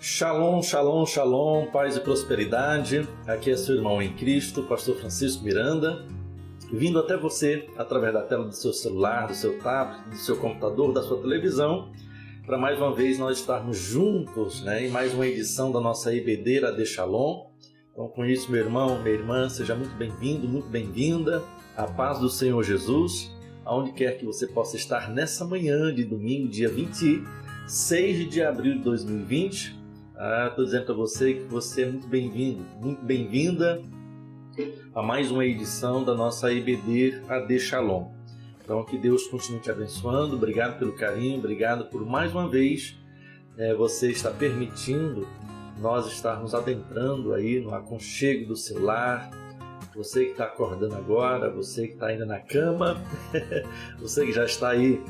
Shalom, shalom, shalom, paz e prosperidade. Aqui é seu irmão em Cristo, pastor Francisco Miranda, vindo até você através da tela do seu celular, do seu tablet, do seu computador, da sua televisão, para mais uma vez nós estarmos juntos, em mais uma edição da nossa EBD AD Shalom. Então, com isso, meu irmão, minha irmã, seja muito bem-vindo, muito bem-vinda. A paz do Senhor Jesus, aonde quer que você possa estar nessa manhã de domingo, dia 26 de abril de 2020. Estou dizendo para você que você é muito bem-vindo, muito bem-vinda a mais uma edição da nossa EBD AD Shalom. Então, que Deus continue te abençoando. Obrigado pelo carinho, obrigado por mais uma vez você estar permitindo nós estarmos adentrando aí no aconchego do seu lar. Você que está acordando agora, você que está ainda na cama, você que já está aí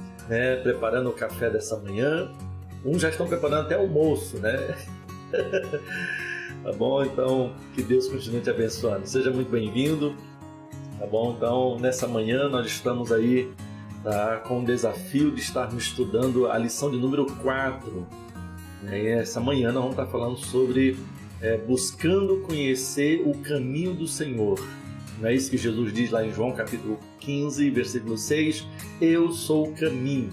preparando o café dessa manhã. Uns já estão preparando até o almoço, Tá bom? Então, que Deus continue te abençoando. Seja muito bem-vindo, tá bom? Então, nessa manhã nós estamos aí com o desafio de estarmos estudando a lição de número 4. E essa manhã nós vamos estar falando sobre buscando conhecer o caminho do Senhor. Não é isso que Jesus diz lá em João capítulo 15, versículo 6? Eu sou o caminho.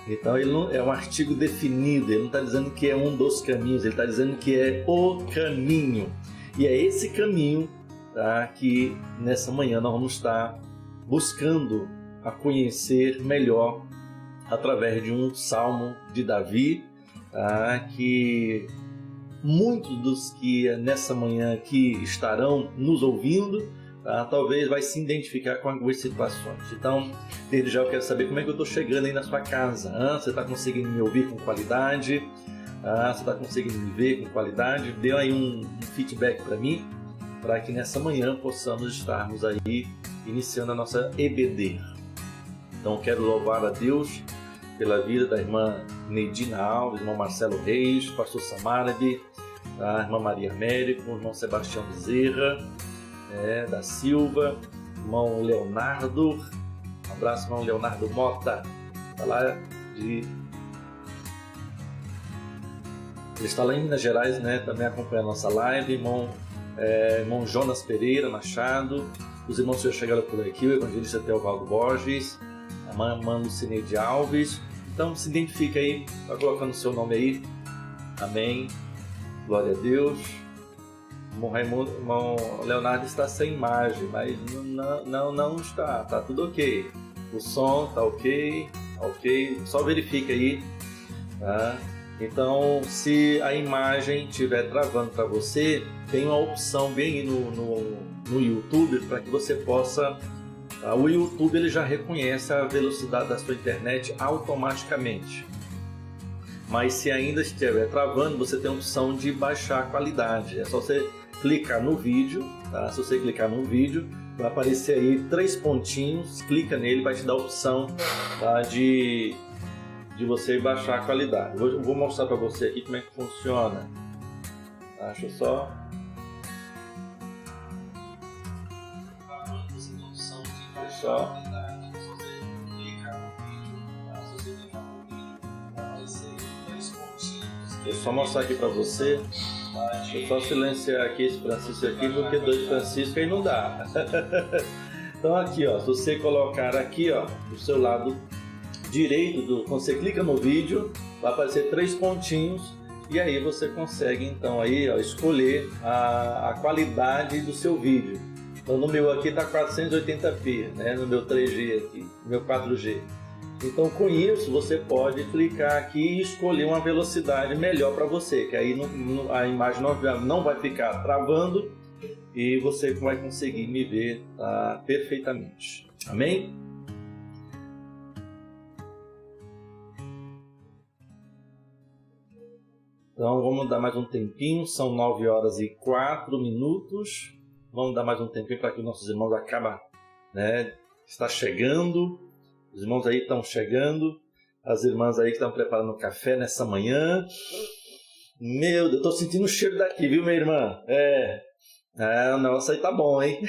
Então ele não é um artigo definido, ele não está dizendo que é um dos caminhos, ele está dizendo que é o caminho. E é esse caminho que nessa manhã nós vamos estar buscando a conhecer melhor através de um salmo de Davi, que muitos dos que nessa manhã aqui estarão nos ouvindo, talvez vai se identificar com algumas situações. Então, desde já eu quero saber como é que eu estou chegando aí na sua casa. Você está conseguindo me ouvir com qualidade? Você está conseguindo me ver com qualidade? Dê aí um feedback para mim, para que nessa manhã possamos estarmos aí iniciando a nossa EBD. Então, quero louvar a Deus pela vida da irmã Neidina Alves, irmão Marcelo Reis, pastor Samarabi, a irmã Maria Américo, o irmão Sebastião Bezerra, da Silva, irmão Leonardo, um abraço, irmão Leonardo Mota, ele está lá em Minas Gerais, também acompanha a nossa live, irmão Jonas Pereira Machado, os irmãos que já chegaram por aqui, o evangelista Teovaldo Borges, a irmã Lucineide Alves. Então se identifica aí, vai colocando o seu nome aí, amém, glória a Deus. Irmão Leonardo está sem imagem, mas não está, tá tudo ok. O som está ok, só verifica aí, tá? Então, se a imagem estiver travando para você, tem uma opção bem aí no YouTube para que você possa... O YouTube ele já reconhece a velocidade da sua internet automaticamente. Mas se ainda estiver travando, você tem a opção de baixar a qualidade. É só você clicar no vídeo, tá? Se você clicar no vídeo, vai aparecer aí 3 pontinhos, clica nele, vai te dar a opção, de você baixar a qualidade. Eu vou mostrar para você aqui como é que funciona. Deixa eu só... Deixa eu só mostrar aqui para você. Deixa eu só silenciar aqui esse Francisco aqui, porque 2 Francisco aí não dá. Então aqui, se você colocar aqui, do seu lado direito, você clica no vídeo, vai aparecer 3 pontinhos e aí você consegue então aí, escolher a qualidade do seu vídeo. Então no meu aqui está 480p, no meu 3G aqui, no meu 4G. Então com isso você pode clicar aqui e escolher uma velocidade melhor para você, que aí a imagem não vai ficar travando e você vai conseguir me ver perfeitamente. Amém? Então vamos dar mais um tempinho, são 9h04. Vamos dar mais um tempinho para que nossos irmãos acabem, está chegando. Os irmãos aí estão chegando, as irmãs aí que estão preparando o café nessa manhã. Meu Deus, eu estou sentindo o cheiro daqui, viu, minha irmã? O negócio aí tá bom, hein?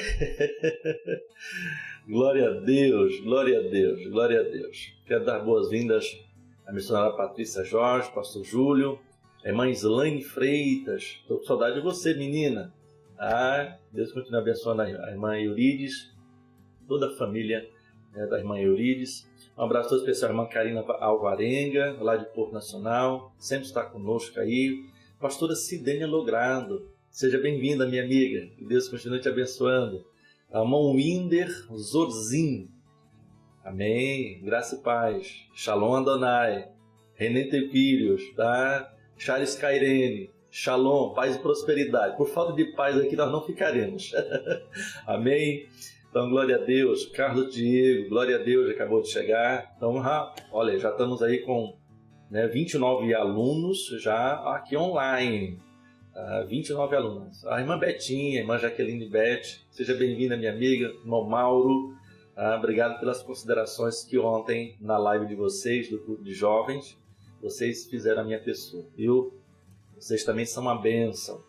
Glória a Deus, glória a Deus, glória a Deus. Quero dar boas-vindas à missionária Patrícia Jorge, pastor Júlio, A irmã Islaine Freitas, estou com saudade de você, menina. Deus continue abençoando a irmã Eurides, toda a família da irmã Eurides. Um abraço todo especial à irmã Karina Alvarenga, lá de Porto Nacional, sempre está conosco aí. Pastora Cidênia Logrado, seja bem-vinda, minha amiga, que Deus continue te abençoando. A irmã Winder Zorzin, amém, graça e paz. Shalom Adonai, René Tepírios, tá? Charles Cairene, Shalom, paz e prosperidade. Por falta de paz aqui nós não ficaremos. Amém? Então, glória a Deus. Carlos Diego, glória a Deus, acabou de chegar. Então, olha, já estamos aí com 29 alunos já aqui online. 29 alunos. A irmã Betinha, a irmã Jaqueline Beth, seja bem-vinda, minha amiga. Irmão Mauro, obrigado pelas considerações que ontem, na live de vocês, do grupo de jovens, vocês fizeram a minha pessoa, viu? Vocês também são uma bênção.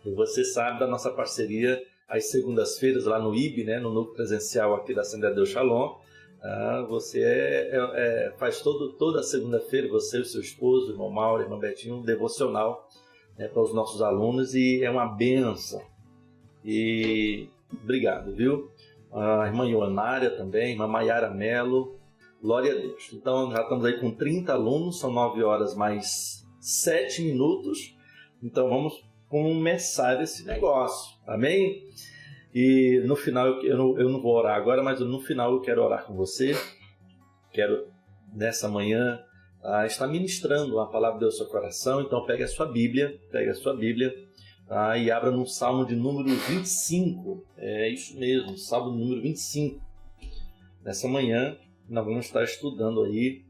E você sabe da nossa parceria às segundas-feiras lá no IB, no núcleo presencial aqui da Assembleia de Deus Shalom. Você faz toda segunda-feira, você e o seu esposo, o irmão Mauro, a irmã Betinho, um devocional para os nossos alunos, e é uma bênção. E obrigado, viu? A irmã Ionária também, a irmã Maiara Melo, glória a Deus. Então já estamos aí com 30 alunos, são 9 horas mais 7 minutos, então vamos começar esse negócio, amém? E no final, eu não vou orar agora, mas no final eu quero orar com você. Quero, nessa manhã, estar ministrando a palavra de Deus no seu coração. Então pegue a sua Bíblia, e abra no Salmo de número 25. É isso mesmo, Salmo de número 25. Nessa manhã, nós vamos estar estudando aí.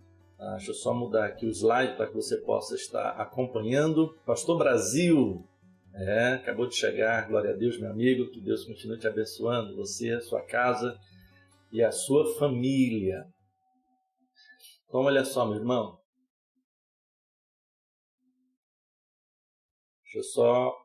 Deixa eu só mudar aqui o slide para que você possa estar acompanhando. Pastor Brasil, acabou de chegar, glória a Deus, meu amigo, que Deus continue te abençoando, você, a sua casa e a sua família. Então, olha só, meu irmão. Deixa eu só...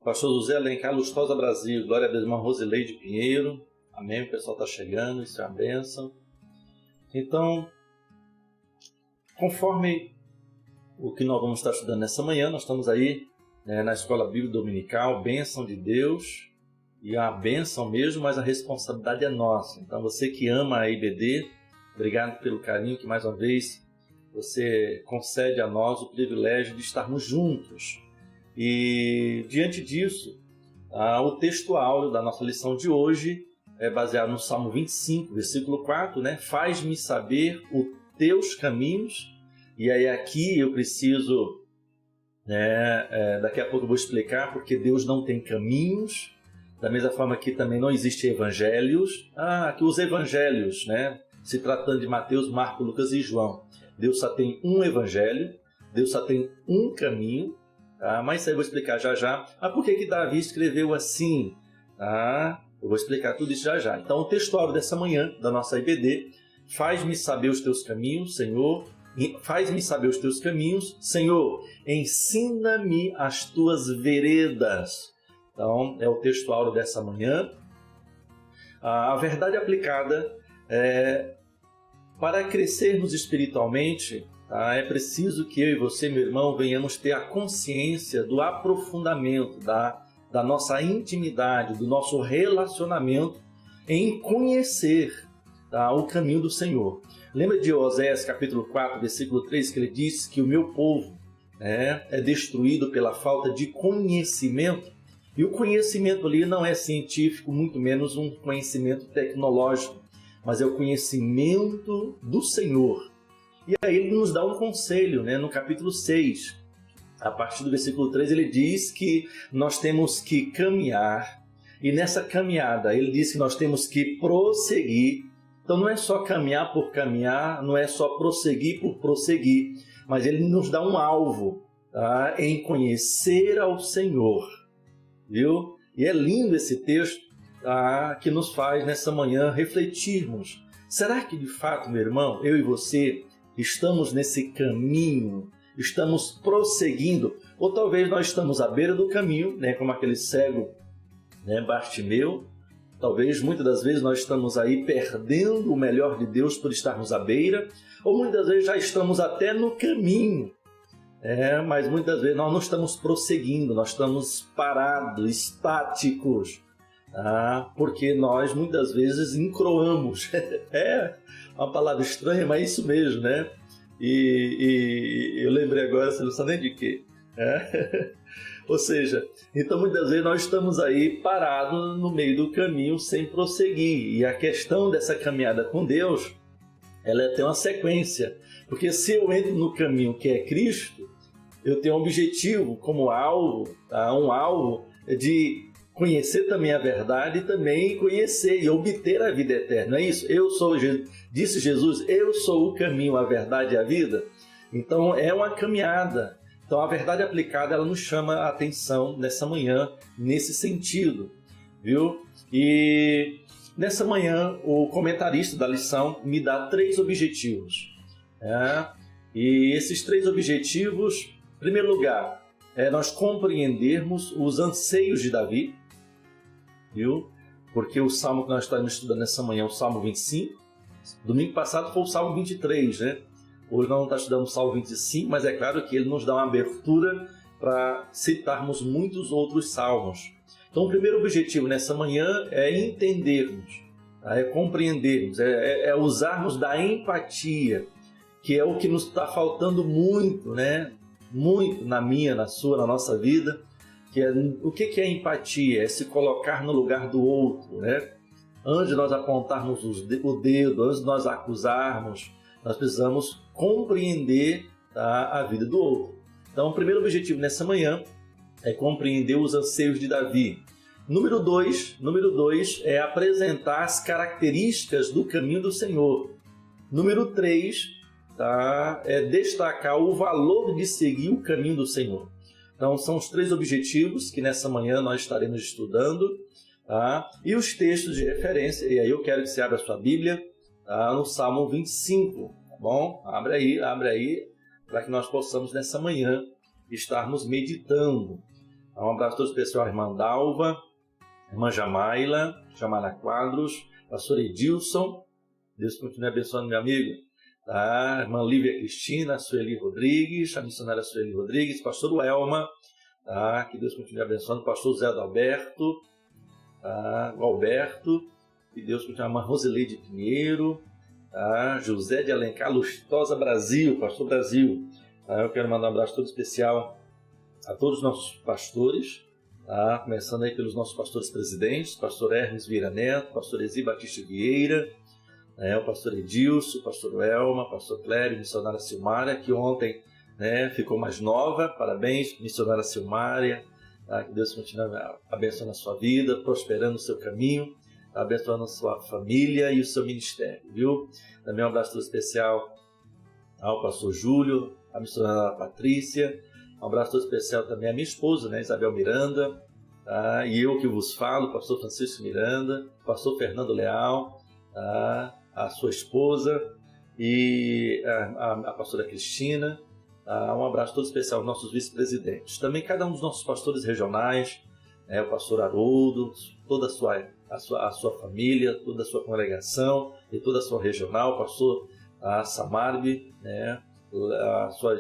Pastor José Alencar Lustosa Brasil, glória a Deus, irmã Rosileide Pinheiro, amém, o pessoal está chegando, isso é uma bênção. Então, conforme o que nós vamos estar estudando nessa manhã, nós estamos aí na Escola Bíblica Dominical, bênção de Deus, e é uma bênção mesmo, mas a responsabilidade é nossa. Então você que ama a IBD, obrigado pelo carinho que mais uma vez você concede a nós o privilégio de estarmos juntos. E diante disso, o texto áureo da nossa lição de hoje é baseado no Salmo 25, versículo 4, Faz-me saber os teus caminhos. E aí aqui eu preciso, daqui a pouco eu vou explicar porque Deus não tem caminhos. Da mesma forma que também não existem evangelhos. Aqui os evangelhos, se tratando de Mateus, Marcos, Lucas e João. Deus só tem um evangelho, Deus só tem um caminho. Mas isso aí eu vou explicar já já. Por que Davi escreveu assim? Eu vou explicar tudo isso já já. Então o texto áureo dessa manhã, da nossa IBD, faz-me saber os teus caminhos, Senhor. Faz-me saber os teus caminhos, Senhor. Ensina-me as tuas veredas. Então é o texto áureo dessa manhã. A verdade aplicada para crescermos espiritualmente, é preciso que eu e você, meu irmão, venhamos ter a consciência do aprofundamento da nossa intimidade, do nosso relacionamento em conhecer o caminho do Senhor. Lembra de Oséias capítulo 4, versículo 3, que ele diz que o meu povo é destruído pela falta de conhecimento? E o conhecimento ali não é científico, muito menos um conhecimento tecnológico, mas é o conhecimento do Senhor. E aí ele nos dá um conselho, no capítulo 6, a partir do versículo 3, ele diz que nós temos que caminhar, e nessa caminhada ele diz que nós temos que prosseguir. Então não é só caminhar por caminhar, não é só prosseguir por prosseguir, mas ele nos dá um alvo em conhecer ao Senhor, viu? E é lindo esse texto que nos faz nessa manhã refletirmos. Será que de fato, meu irmão, eu e você estamos nesse caminho, estamos prosseguindo? Ou talvez nós estamos à beira do caminho, né, como aquele cego, né, Bartimeu. Talvez muitas das vezes nós estamos aí perdendo o melhor de Deus por estarmos à beira, ou muitas vezes já estamos até no caminho. Mas muitas vezes nós não estamos prosseguindo, nós estamos parados, estáticos, porque nós muitas vezes encroamos. É uma palavra estranha, mas é isso mesmo, né? E eu lembrei agora, você não sabe nem de quê. Ou seja, então muitas vezes nós estamos aí parados no meio do caminho sem prosseguir. E a questão dessa caminhada com Deus, ela tem uma sequência. Porque se eu entro no caminho que é Cristo, eu tenho um objetivo como alvo, um alvo de conhecer também a verdade e também conhecer e obter a vida eterna. Não é isso? Disse Jesus, eu sou o caminho, a verdade e a vida. Então é uma caminhada. Então a verdade aplicada, ela nos chama a atenção nessa manhã, nesse sentido, viu? E nessa manhã o comentarista da lição me dá 3 objetivos. E esses 3 objetivos, em primeiro lugar, é nós compreendermos os anseios de Davi, viu? Porque o salmo que nós estamos estudando nessa manhã é o Salmo 25. Domingo passado foi o Salmo 23, né? Hoje nós não estamos estudando o Salmo 25, mas é claro que ele nos dá uma abertura para citarmos muitos outros salmos. Então o primeiro objetivo nessa manhã é entendermos, é compreendermos, é usarmos da empatia, que é o que nos está faltando muito, né? Muito na minha, na sua, na nossa vida. O que é empatia? É se colocar no lugar do outro, né? Antes de nós apontarmos o dedo, antes de nós acusarmos, nós precisamos compreender a vida do outro. Então, o primeiro objetivo nessa manhã é compreender os anseios de Davi. Número 2 é apresentar as características do caminho do Senhor. Número 3 é destacar o valor de seguir o caminho do Senhor. Então, são os 3 objetivos que nessa manhã nós estaremos estudando. E os textos de referência, e aí eu quero que você abra a sua Bíblia no Salmo 25, tá bom? Abre aí, para que nós possamos nessa manhã estarmos meditando. Um abraço todo especial à irmã Dalva, irmã Jamaila Quadros, pastor Edilson, Deus continue abençoando meu amigo. Irmã Lívia Cristina, a Sueli Rodrigues, a missionária Sueli Rodrigues, pastor Welma, que Deus continue abençoando, pastor Zé Adalberto, o Alberto, que Deus continue, a irmã Rosileide Pinheiro, José de Alencar, Lustosa Brasil, pastor Brasil. Eu quero mandar um abraço todo especial a todos os nossos pastores, começando aí pelos nossos pastores presidentes, pastor Hermes Vieira Neto, pastor Ezi Batista Vieira, o pastor Edilson, o pastor Elma, o pastor Clério, missionária Silmária, que ontem ficou mais nova. Parabéns, missionária Silmária. Que Deus continue abençoando a sua vida, prosperando o seu caminho, abençoando a sua família e o seu ministério, viu? Também um abraço todo especial ao pastor Júlio, à missionária Patrícia. Um abraço todo especial também à minha esposa, Isabel Miranda, e eu que vos falo, pastor Francisco Miranda, pastor Fernando Leal, a sua esposa e a pastora Cristina. Um abraço todo especial aos nossos vice-presidentes. Também cada um dos nossos pastores regionais, o pastor Haroldo, toda a sua família, toda a sua congregação e toda a sua regional, o pastor Samarbi,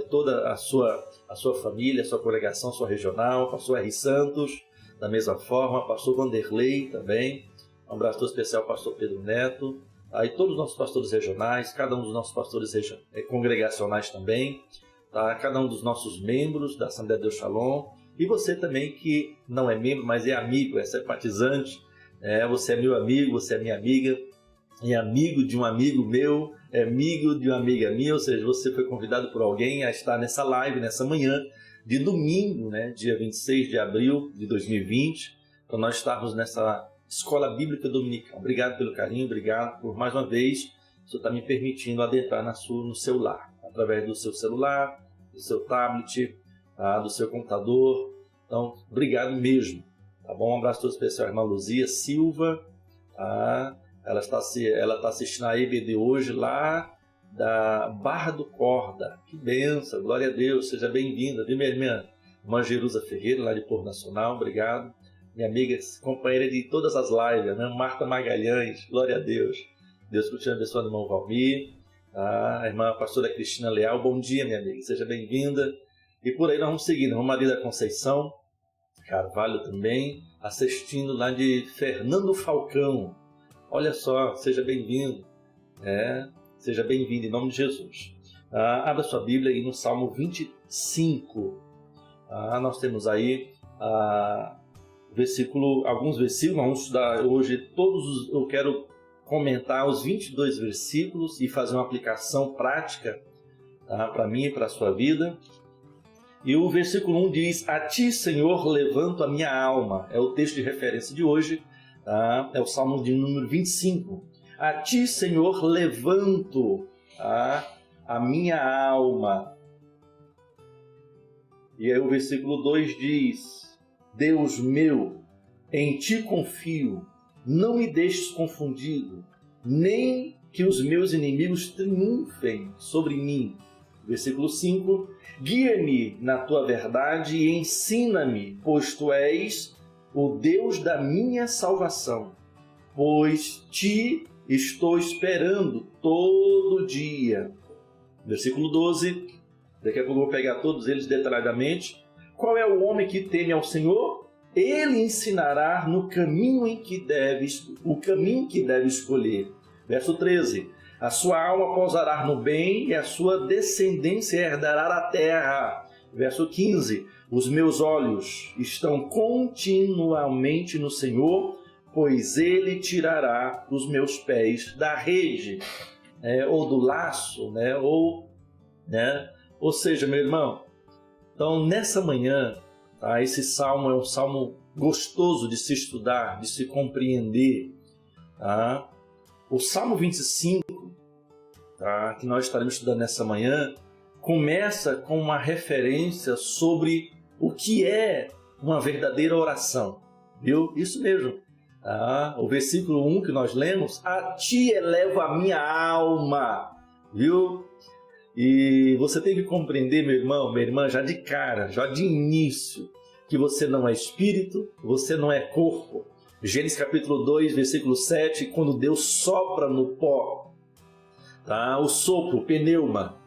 toda a sua família, a sua congregação, a sua regional, o pastor R. Santos, da mesma forma, o pastor Vanderlei também. Um abraço todo especial ao pastor Pedro Neto, e todos os nossos pastores regionais, cada um dos nossos pastores congregacionais também, cada um dos nossos membros da Assembleia de Deus Shalom, e você também que não é membro, mas é amigo, é simpatizante, você é meu amigo, você é minha amiga, é amigo de um amigo meu, é amigo de uma amiga minha, ou seja, você foi convidado por alguém a estar nessa live, nessa manhã de domingo, dia 26 de abril de 2020, para nós estarmos nessa Escola Bíblica Dominical. Obrigado pelo carinho, obrigado por mais uma vez, o senhor está me permitindo adentrar no seu lar, através do seu celular, do seu tablet, do seu computador. Então, obrigado mesmo. Tá bom? Um abraço todo especial à irmã Luzia Silva, tá? Ela está assistindo a EBD hoje lá da Barra do Corda. Que benção, glória a Deus, seja bem-vinda, viu, minha irmã? Irmã Jerusa Ferreira, lá de Porto Nacional, obrigado. Minha amiga, companheira de todas as lives, né? Marta Magalhães, glória a Deus. Deus continue abençoando o irmão Valmir, tá? A irmã pastora Cristina Leal, bom dia, minha amiga, seja bem-vinda. E por aí nós vamos seguindo, irmã Maria da Conceição Carvalho também, assistindo lá de Fernando Falcão. Olha só, seja bem-vindo, seja bem-vindo em nome de Jesus. Abra sua Bíblia aí no Salmo 25. Nós temos aí alguns versículos, vamos estudar hoje todos. Eu quero comentar os 22 versículos e fazer uma aplicação prática, para mim e para a sua vida. E o versículo 1 diz: a ti, Senhor, levanto a minha alma. É o texto de referência de hoje, tá? É o Salmo de número 25. A ti, Senhor, levanto a minha alma. E aí o versículo 2 diz: Deus meu, em ti confio, não me deixes confundido, nem que os meus inimigos triunfem sobre mim. Versículo 5: guia-me na tua verdade e ensina-me, pois tu és o Deus da minha salvação, pois te estou esperando todo dia. Versículo 12, daqui a pouco eu vou pegar todos eles detalhadamente. Qual é o homem que teme ao Senhor? Ele ensinará no caminho que deve escolher. Verso 13: a sua alma pousará no bem e a sua descendência herdará a terra. Verso 15: os meus olhos estão continuamente no Senhor, pois Ele tirará os meus pés da rede, ou do laço, ou seja, meu irmão, então nessa manhã, esse salmo é um salmo gostoso de se estudar, de se compreender. O Salmo 25, que nós estaremos estudando nessa manhã, começa com uma referência sobre o que é uma verdadeira oração. Viu? Isso mesmo. O versículo 1 que nós lemos: a ti elevo a minha alma. Viu? E você tem que compreender, meu irmão, minha irmã, já de cara, já de início, que você não é espírito, você não é corpo. Gênesis capítulo 2, versículo 7, quando Deus sopra no pó, o sopro, pneuma,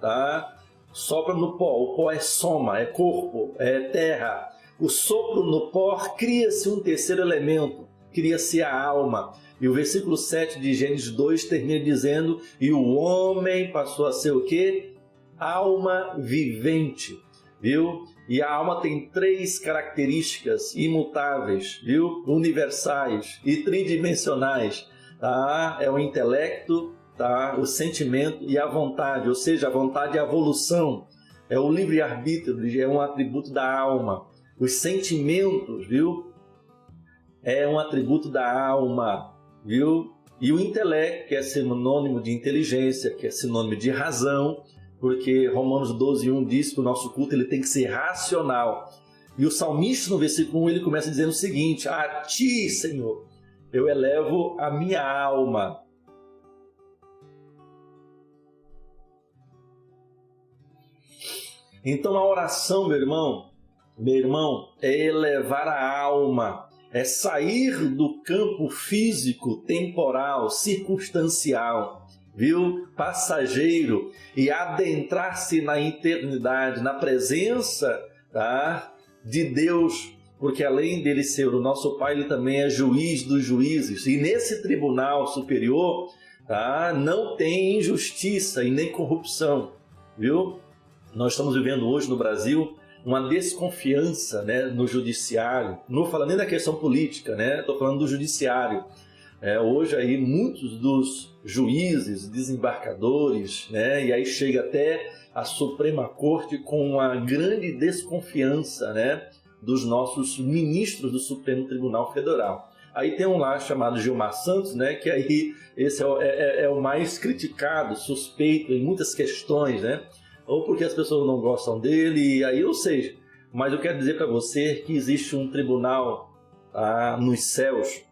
sopra no pó, o pó é soma, é corpo, é terra. O sopro no pó, cria-se um terceiro elemento, cria-se a alma. E o versículo 7 de Gênesis 2 termina dizendo: e o homem passou a ser o quê? Alma vivente, viu? E a alma tem 3 características imutáveis, viu? Universais e tridimensionais, É o intelecto, o sentimento e a vontade, ou seja, a vontade é a evolução, é o livre-arbítrio, é um atributo da alma. Os sentimentos, viu? É um atributo da alma, viu? E o intelecto, que é sinônimo de inteligência, que é sinônimo de razão, porque Romanos 12:1 diz que o nosso culto ele tem que ser racional. E o salmista, no versículo 1, ele começa dizendo o seguinte: a ti, Senhor, eu elevo a minha alma. Então a oração, meu irmão, é elevar a alma, é sair do campo físico, temporal, circunstancial, viu? Passageiro, e adentrar-se na eternidade, na presença, de Deus, porque além dele ser o nosso Pai, ele também é juiz dos juízes, e nesse tribunal superior, não tem injustiça e nem corrupção, viu? Nós estamos vivendo hoje no Brasil uma desconfiança, no judiciário. Não estou falando nem da questão política, estou falando do judiciário. Hoje aí muitos dos juízes, desembargadores, e aí chega até a Suprema Corte com uma grande desconfiança, dos nossos ministros do Supremo Tribunal Federal. Aí tem um lá chamado Gilmar Santos, que aí esse é o mais criticado, suspeito em muitas questões, ou porque as pessoas não gostam dele, e aí ou seja, mas eu quero dizer para você que existe um tribunal tá, nos céus,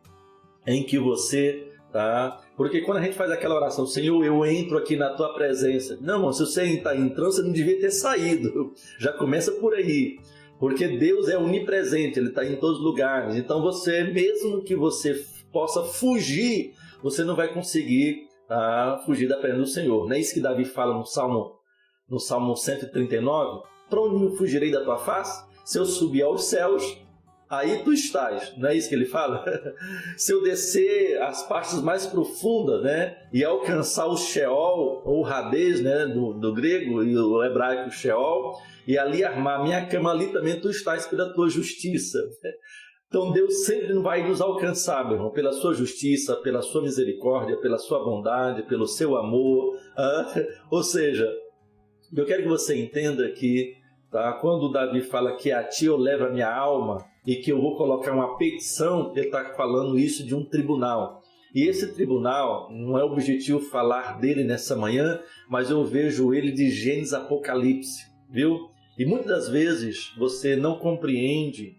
em que você, tá? Porque quando a gente faz aquela oração, Senhor, eu entro aqui na tua presença. Não, irmão, se você está entrando, você não devia ter saído. Já começa por aí. Porque Deus é onipresente, Ele está em todos os lugares. Então você, mesmo que você possa fugir, você não vai conseguir, tá, fugir da presença do Senhor. Não é isso que Davi fala no Salmo 139? Para onde eu fugirei da tua face? Se eu subir aos céus, aí tu estás. Não é isso que ele fala? Se eu descer as partes mais profundas, né, e alcançar o Sheol, ou o Hades, né, do grego, e o hebraico Sheol, e ali armar minha cama, ali também tu estás pela tua justiça. Então Deus sempre vai nos alcançar, meu irmão, pela sua justiça, pela sua misericórdia, pela sua bondade, pelo seu amor. Ou seja, eu quero que você entenda que, tá, quando Davi fala que a ti eu levo a minha alma e que eu vou colocar uma petição, ele está falando isso de um tribunal. E esse tribunal, não é objetivo falar dele nessa manhã, mas eu vejo ele de Gênesis Apocalipse, viu? E muitas das vezes você não compreende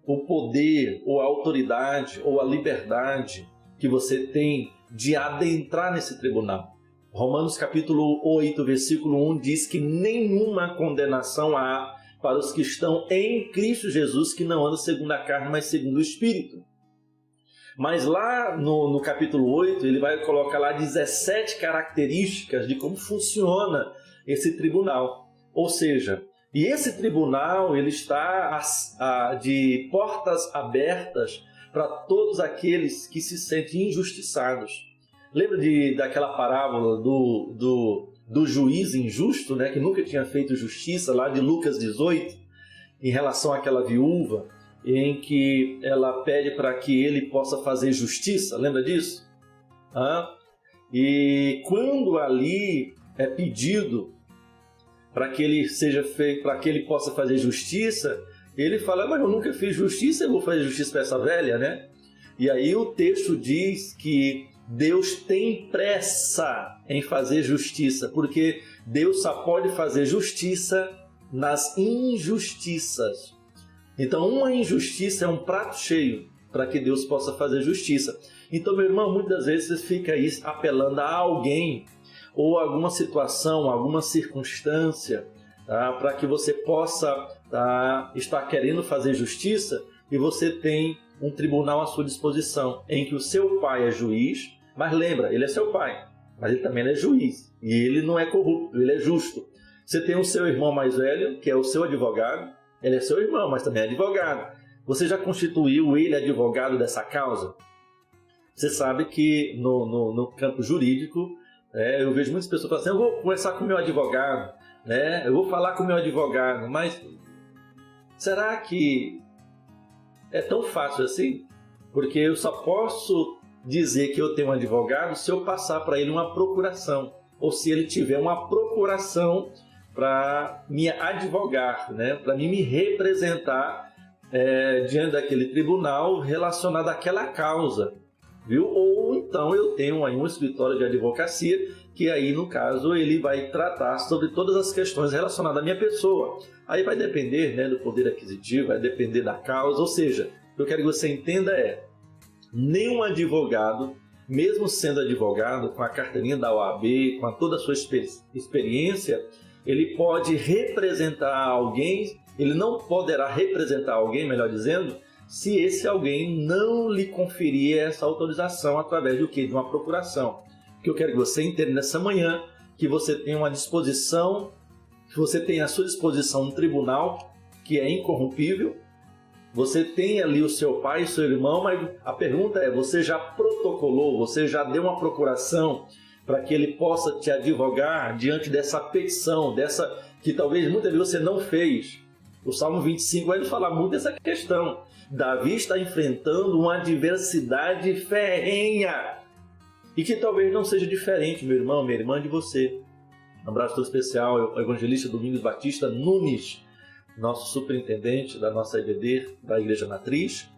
o poder, ou a autoridade, ou a liberdade que você tem de adentrar nesse tribunal. Romanos capítulo 8, versículo 1 diz que nenhuma condenação há para os que estão em Cristo Jesus, que não andam segundo a carne, mas segundo o Espírito. Mas lá no capítulo 8, ele vai colocar lá 17 características de como funciona esse tribunal. Ou seja, e esse tribunal ele está de portas abertas para todos aqueles que se sentem injustiçados. Lembra daquela parábola do juiz injusto, né, que nunca tinha feito justiça, lá de Lucas 18, em relação àquela viúva, em que ela pede para que ele possa fazer justiça? Lembra disso? E quando ali é pedido para que ele seja feito, para que ele possa fazer justiça, ele fala: mas eu nunca fiz justiça, eu vou fazer justiça para essa velha, né? E aí o texto diz que Deus tem pressa em fazer justiça, porque Deus só pode fazer justiça nas injustiças. Então uma injustiça é um prato cheio para que Deus possa fazer justiça. Então, meu irmão, muitas vezes você fica aí apelando a alguém ou alguma situação, alguma circunstância, tá, para que você possa estar querendo fazer justiça, e você tem um tribunal à sua disposição, em que o seu pai é juiz, mas lembra, ele é seu pai, mas ele também é juiz, e ele não é corrupto, ele é justo. Você tem o seu irmão mais velho, que é o seu advogado, ele é seu irmão, mas também é advogado. Você já constituiu ele advogado dessa causa? Você sabe que no campo jurídico, eu vejo muitas pessoas falando assim: eu vou conversar com o meu advogado, né? Eu vou falar com o meu advogado, mas será que é tão fácil assim? Porque eu só posso dizer que eu tenho um advogado se eu passar para ele uma procuração, ou se ele tiver uma procuração para me advogar, né? Para mim me representar diante daquele tribunal relacionado àquela causa. Viu? Ou então eu tenho aí um escritório de advocacia, que aí no caso ele vai tratar sobre todas as questões relacionadas à minha pessoa. Aí vai depender, né, do poder aquisitivo, vai depender da causa. Ou seja, o que eu quero que você entenda é: nenhum advogado, mesmo sendo advogado, com a carteirinha da OAB, com toda a sua experiência, ele pode representar alguém, ele não poderá representar alguém, melhor dizendo, se esse alguém não lhe conferir essa autorização através do quê? De uma procuração. O que eu quero que você entenda nessa manhã, que você tem uma disposição, que você tem à sua disposição um tribunal que é incorrompível, você tem ali o seu pai e seu irmão, mas a pergunta é: você já protocolou, você já deu uma procuração para que ele possa te advogar diante dessa petição, dessa que talvez muitas vezes você não fez? O Salmo 25 vai nos falar muito dessa questão. Davi está enfrentando uma adversidade ferrenha e que talvez não seja diferente, meu irmão, minha irmã, de você. Um abraço todo especial ao evangelista Domingos Batista Nunes, nosso superintendente da nossa EBD, da Igreja Matriz,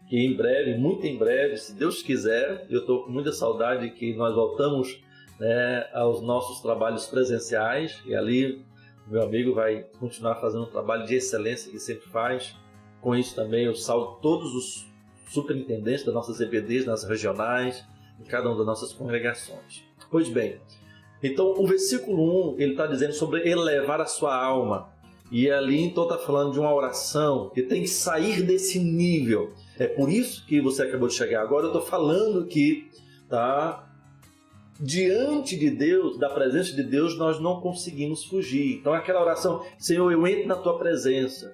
que em breve, muito em breve, se Deus quiser, eu estou com muita saudade que nós voltamos, né, aos nossos trabalhos presenciais, e ali meu amigo vai continuar fazendo um trabalho de excelência que sempre faz, Com isso também eu saúdo todos os superintendentes das nossas EBDs, das regionais, em cada uma das nossas congregações. Pois bem, então o versículo 1, ele está dizendo sobre elevar a sua alma. E ali então está falando de uma oração que tem que sair desse nível. É por isso que você acabou de chegar agora. Eu estou falando que diante de Deus, da presença de Deus, nós não conseguimos fugir. Então aquela oração, Senhor, eu entro na tua presença.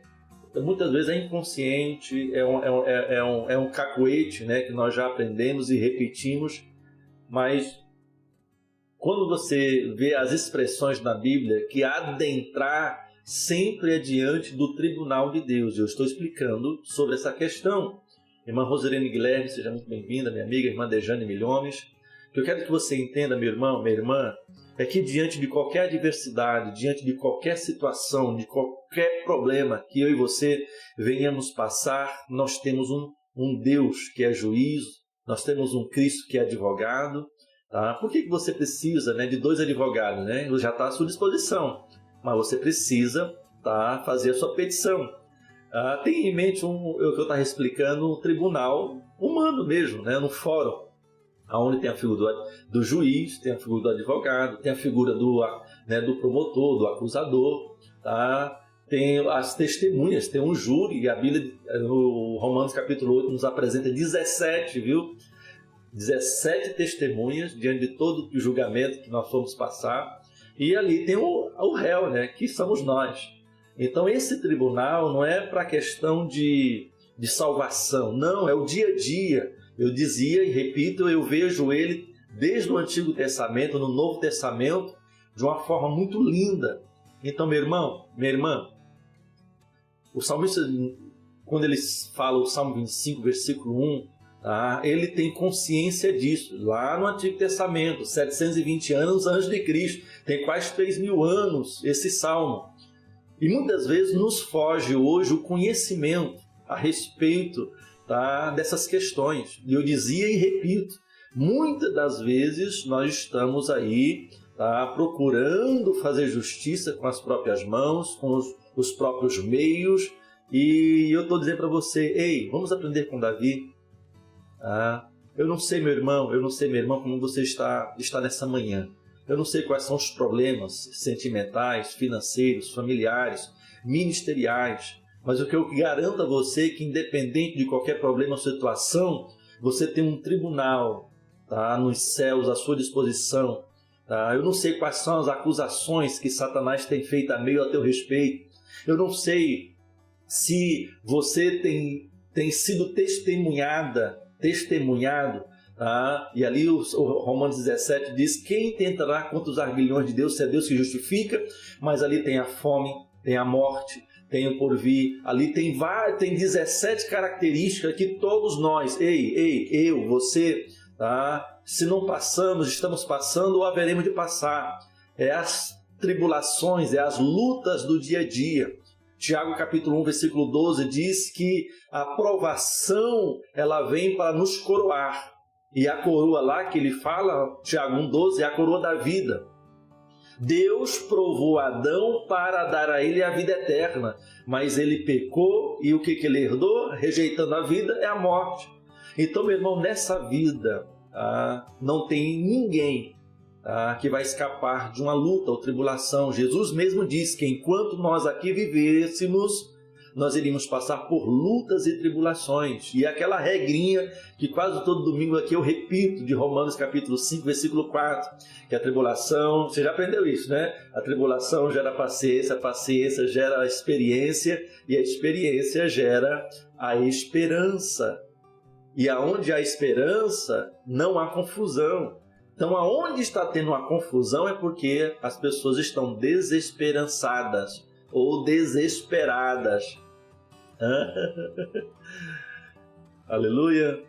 Muitas vezes é inconsciente, é um cacuete, né, que nós já aprendemos e repetimos, mas quando você vê as expressões na Bíblia, que adentrar sempre é diante do tribunal de Deus. Eu estou explicando sobre essa questão. Irmã Roserene Guilherme, seja muito bem-vinda, minha amiga, irmã Dejane Milhomes. O que eu quero que você entenda, meu irmão, minha irmã, é que diante de qualquer adversidade, diante de qualquer situação, de qualquer problema que eu e você venhamos passar, nós temos um Deus que é juiz, nós temos um Cristo que é advogado. Tá? Por que você precisa, né, de 2 advogados? Né? Ele já está à sua disposição, mas você precisa fazer a sua petição. Tem em mente o que eu estava explicando, um tribunal humano mesmo, né, no fórum, onde tem a figura do juiz, tem a figura do advogado, tem a figura do promotor, do acusador, tem as testemunhas, tem um júri, e a Bíblia, no Romanos capítulo 8, nos apresenta 17, 17 testemunhas diante de todo o julgamento que nós fomos passar, e ali tem o réu, né, que somos nós. Então esse tribunal não é para questão de salvação, não, é o dia a dia. Eu dizia e repito, eu vejo ele desde o Antigo Testamento, no Novo Testamento, de uma forma muito linda. Então, meu irmão, minha irmã, o salmista, quando ele fala o Salmo 25, versículo 1, ele tem consciência disso. Lá no Antigo Testamento, 720 anos antes de Cristo, tem quase 3.000 anos esse salmo. E muitas vezes nos foge hoje o conhecimento a respeito dessas questões. E eu dizia e repito, muitas das vezes nós estamos aí procurando fazer justiça com as próprias mãos, com os próprios meios, e eu estou dizendo para você, ei, vamos aprender com Davi. Eu não sei, meu irmão, como você está nessa manhã. Eu não sei quais são os problemas sentimentais, financeiros, familiares, ministeriais, mas o que eu garanto a você é que, independente de qualquer problema ou situação, você tem um tribunal nos céus à sua disposição. Eu não sei quais são as acusações que Satanás tem feito a meio a teu respeito. Eu não sei se você tem sido testemunhado. E ali o Romanos 17 diz: quem tentará contra os arguilhões de Deus, se é Deus que justifica? Mas ali tem a fome, tem a morte, tem o porvir, ali tem 17 características que todos nós, eu, você, se não passamos, estamos passando ou haveremos de passar. É as tribulações, é as lutas do dia a dia. Tiago capítulo 1, versículo 12 diz que a provação ela vem para nos coroar. E a coroa lá que ele fala, Tiago 1,12, é a coroa da vida. Deus provou Adão para dar a ele a vida eterna, mas ele pecou e o que ele herdou, rejeitando a vida, é a morte. Então, meu irmão, nessa vida não tem ninguém que vai escapar de uma luta ou tribulação. Jesus mesmo disse que enquanto nós aqui vivêssemos, nós iríamos passar por lutas e tribulações. E aquela regrinha que quase todo domingo aqui eu repito, de Romanos capítulo 5, versículo 4, que a tribulação, você já aprendeu isso, né? A tribulação gera paciência, a paciência gera a experiência, e a experiência gera a esperança. E aonde há esperança, não há confusão. Então, aonde está tendo uma confusão é porque as pessoas estão desesperançadas ou desesperadas. Aleluia!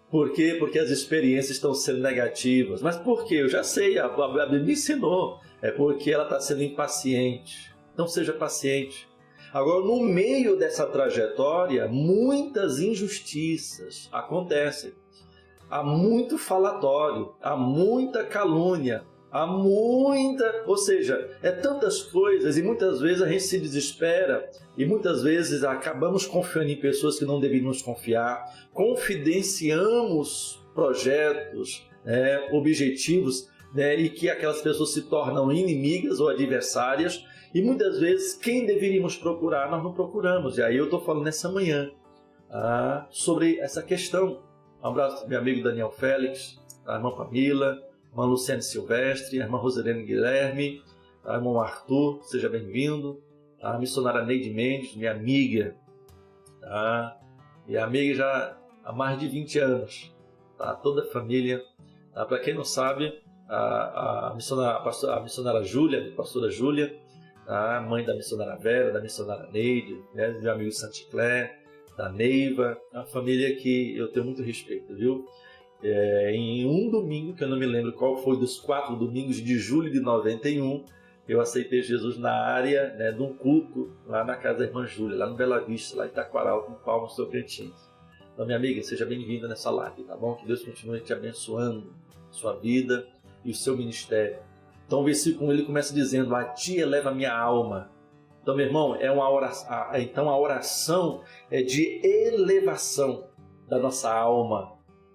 Por quê? Porque as experiências estão sendo negativas. Mas por quê? Eu já sei, a Bíblia me ensinou. É porque ela está sendo impaciente. Então seja paciente. Agora, no meio dessa trajetória, muitas injustiças acontecem. Há muito falatório, há muita calúnia, Há muita, ou seja, é tantas coisas e muitas vezes a gente se desespera e muitas vezes acabamos confiando em pessoas que não deveríamos confiar, confidenciamos projetos, objetivos, e que aquelas pessoas se tornam inimigas ou adversárias e muitas vezes quem deveríamos procurar nós não procuramos. E aí eu estou falando nessa manhã sobre essa questão. Um abraço para meu amigo Daniel Félix, a irmã Pamila, a irmã Luciane Silvestre, a irmã Roselene Guilherme, a irmão Arthur, seja bem-vindo, a missionária Neide Mendes, minha amiga, e amiga já há mais de 20 anos, toda a família. Para quem não sabe, a missionária Júlia, a pastora Júlia, a mãe da missionária Vera, da missionária Neide, do meu amigo Santiclé, da Neiva, a família que eu tenho muito respeito, viu? Em um domingo, que eu não me lembro qual foi dos 4 domingos de julho de 91, eu aceitei Jesus na área de um culto lá na casa da irmã Júlia, lá no Bela Vista, lá em Itaquaral, com Palmas Tocantins. Então, minha amiga, seja bem-vinda nessa live, tá bom? Que Deus continue te abençoando, sua vida e o seu ministério. Então, o versículo ele começa dizendo: a ti eleva minha alma. Então, meu irmão, a oração é de elevação da nossa alma,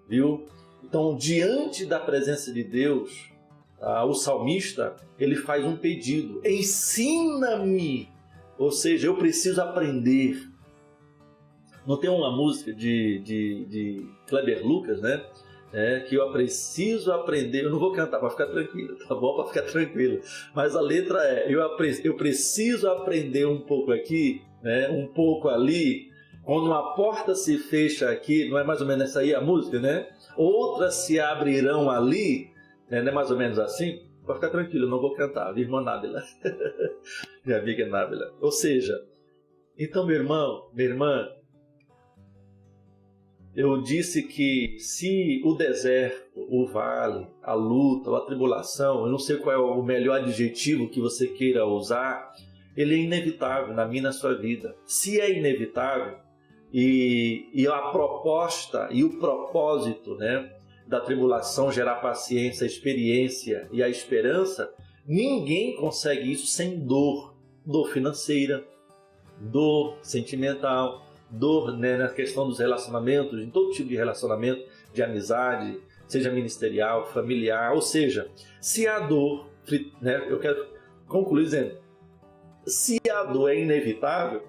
viu? Então, diante da presença de Deus, o salmista, ele faz um pedido: ensina-me, ou seja, eu preciso aprender. Não tem uma música de Kleber Lucas, né? Que eu preciso aprender, eu não vou cantar para ficar tranquilo, tá bom? Para ficar tranquilo. Mas a letra eu preciso aprender um pouco aqui, um pouco ali. Quando uma porta se fecha aqui, não é mais ou menos essa aí a música, né? Outras se abrirão ali, não é mais ou menos assim? Para ficar tranquilo, eu não vou cantar, minha irmã Nábila, minha amiga Nábila. Ou seja, então meu irmão, minha irmã, eu disse que se o deserto, o vale, a luta, a tribulação, eu não sei qual é o melhor adjetivo que você queira usar, ele é inevitável na minha e na sua vida. Se é inevitável, e a proposta e o propósito da tribulação gerar paciência, experiência e a esperança, ninguém consegue isso sem dor. Dor financeira, dor sentimental, dor na questão dos relacionamentos, em todo tipo de relacionamento, de amizade, seja ministerial, familiar, ou seja, se a dor, eu quero concluir dizendo, se a dor é inevitável,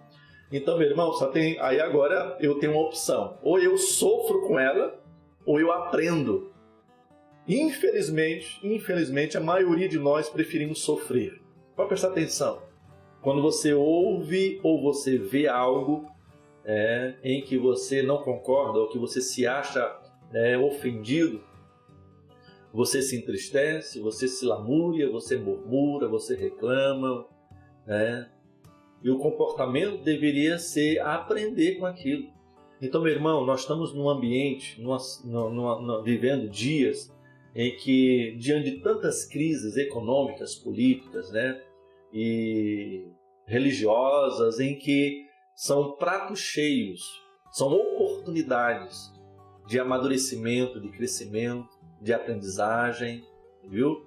então, meu irmão, aí agora eu tenho uma opção, ou eu sofro com ela, ou eu aprendo. Infelizmente, a maioria de nós preferimos sofrer. Pode prestar atenção, quando você ouve ou você vê algo em que você não concorda ou que você se acha ofendido, você se entristece, você se lamúria, você murmura, você reclama, e o comportamento deveria ser aprender com aquilo. Então, meu irmão, nós estamos num ambiente, vivendo dias em que, diante de tantas crises econômicas, políticas, e religiosas, em que são pratos cheios, são oportunidades de amadurecimento, de crescimento, de aprendizagem, viu?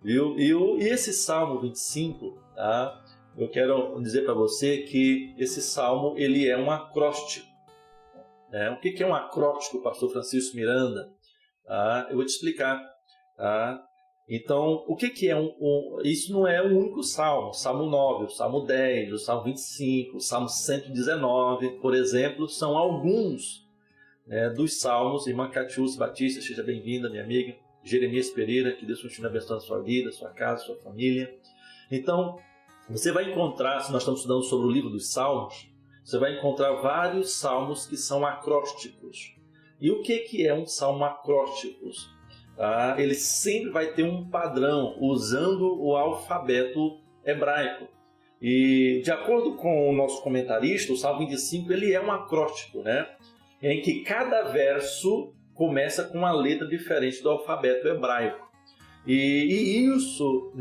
Viu? E esse Salmo 25, eu quero dizer para você que esse Salmo ele é um acróstico. O que é um acróstico, pastor Francisco Miranda? Eu vou te explicar. Então, o que é isso não é um único salmo. O Salmo 9, o Salmo 10, o Salmo 25, o Salmo 119, por exemplo, são alguns dos salmos. Irmã Catiúcia Batista, seja bem-vinda, minha amiga. Jeremias Pereira, que Deus continue abençoando a sua vida, sua casa, sua família. Então, você vai encontrar, se nós estamos estudando sobre o livro dos Salmos, você vai encontrar vários salmos que são acrósticos. E o que é um salmo acróstico? Ele sempre vai ter um padrão usando o alfabeto hebraico. E de acordo com o nosso comentarista, o Salmo 25 ele é um acróstico, em que cada verso começa com uma letra diferente do alfabeto hebraico. E isso,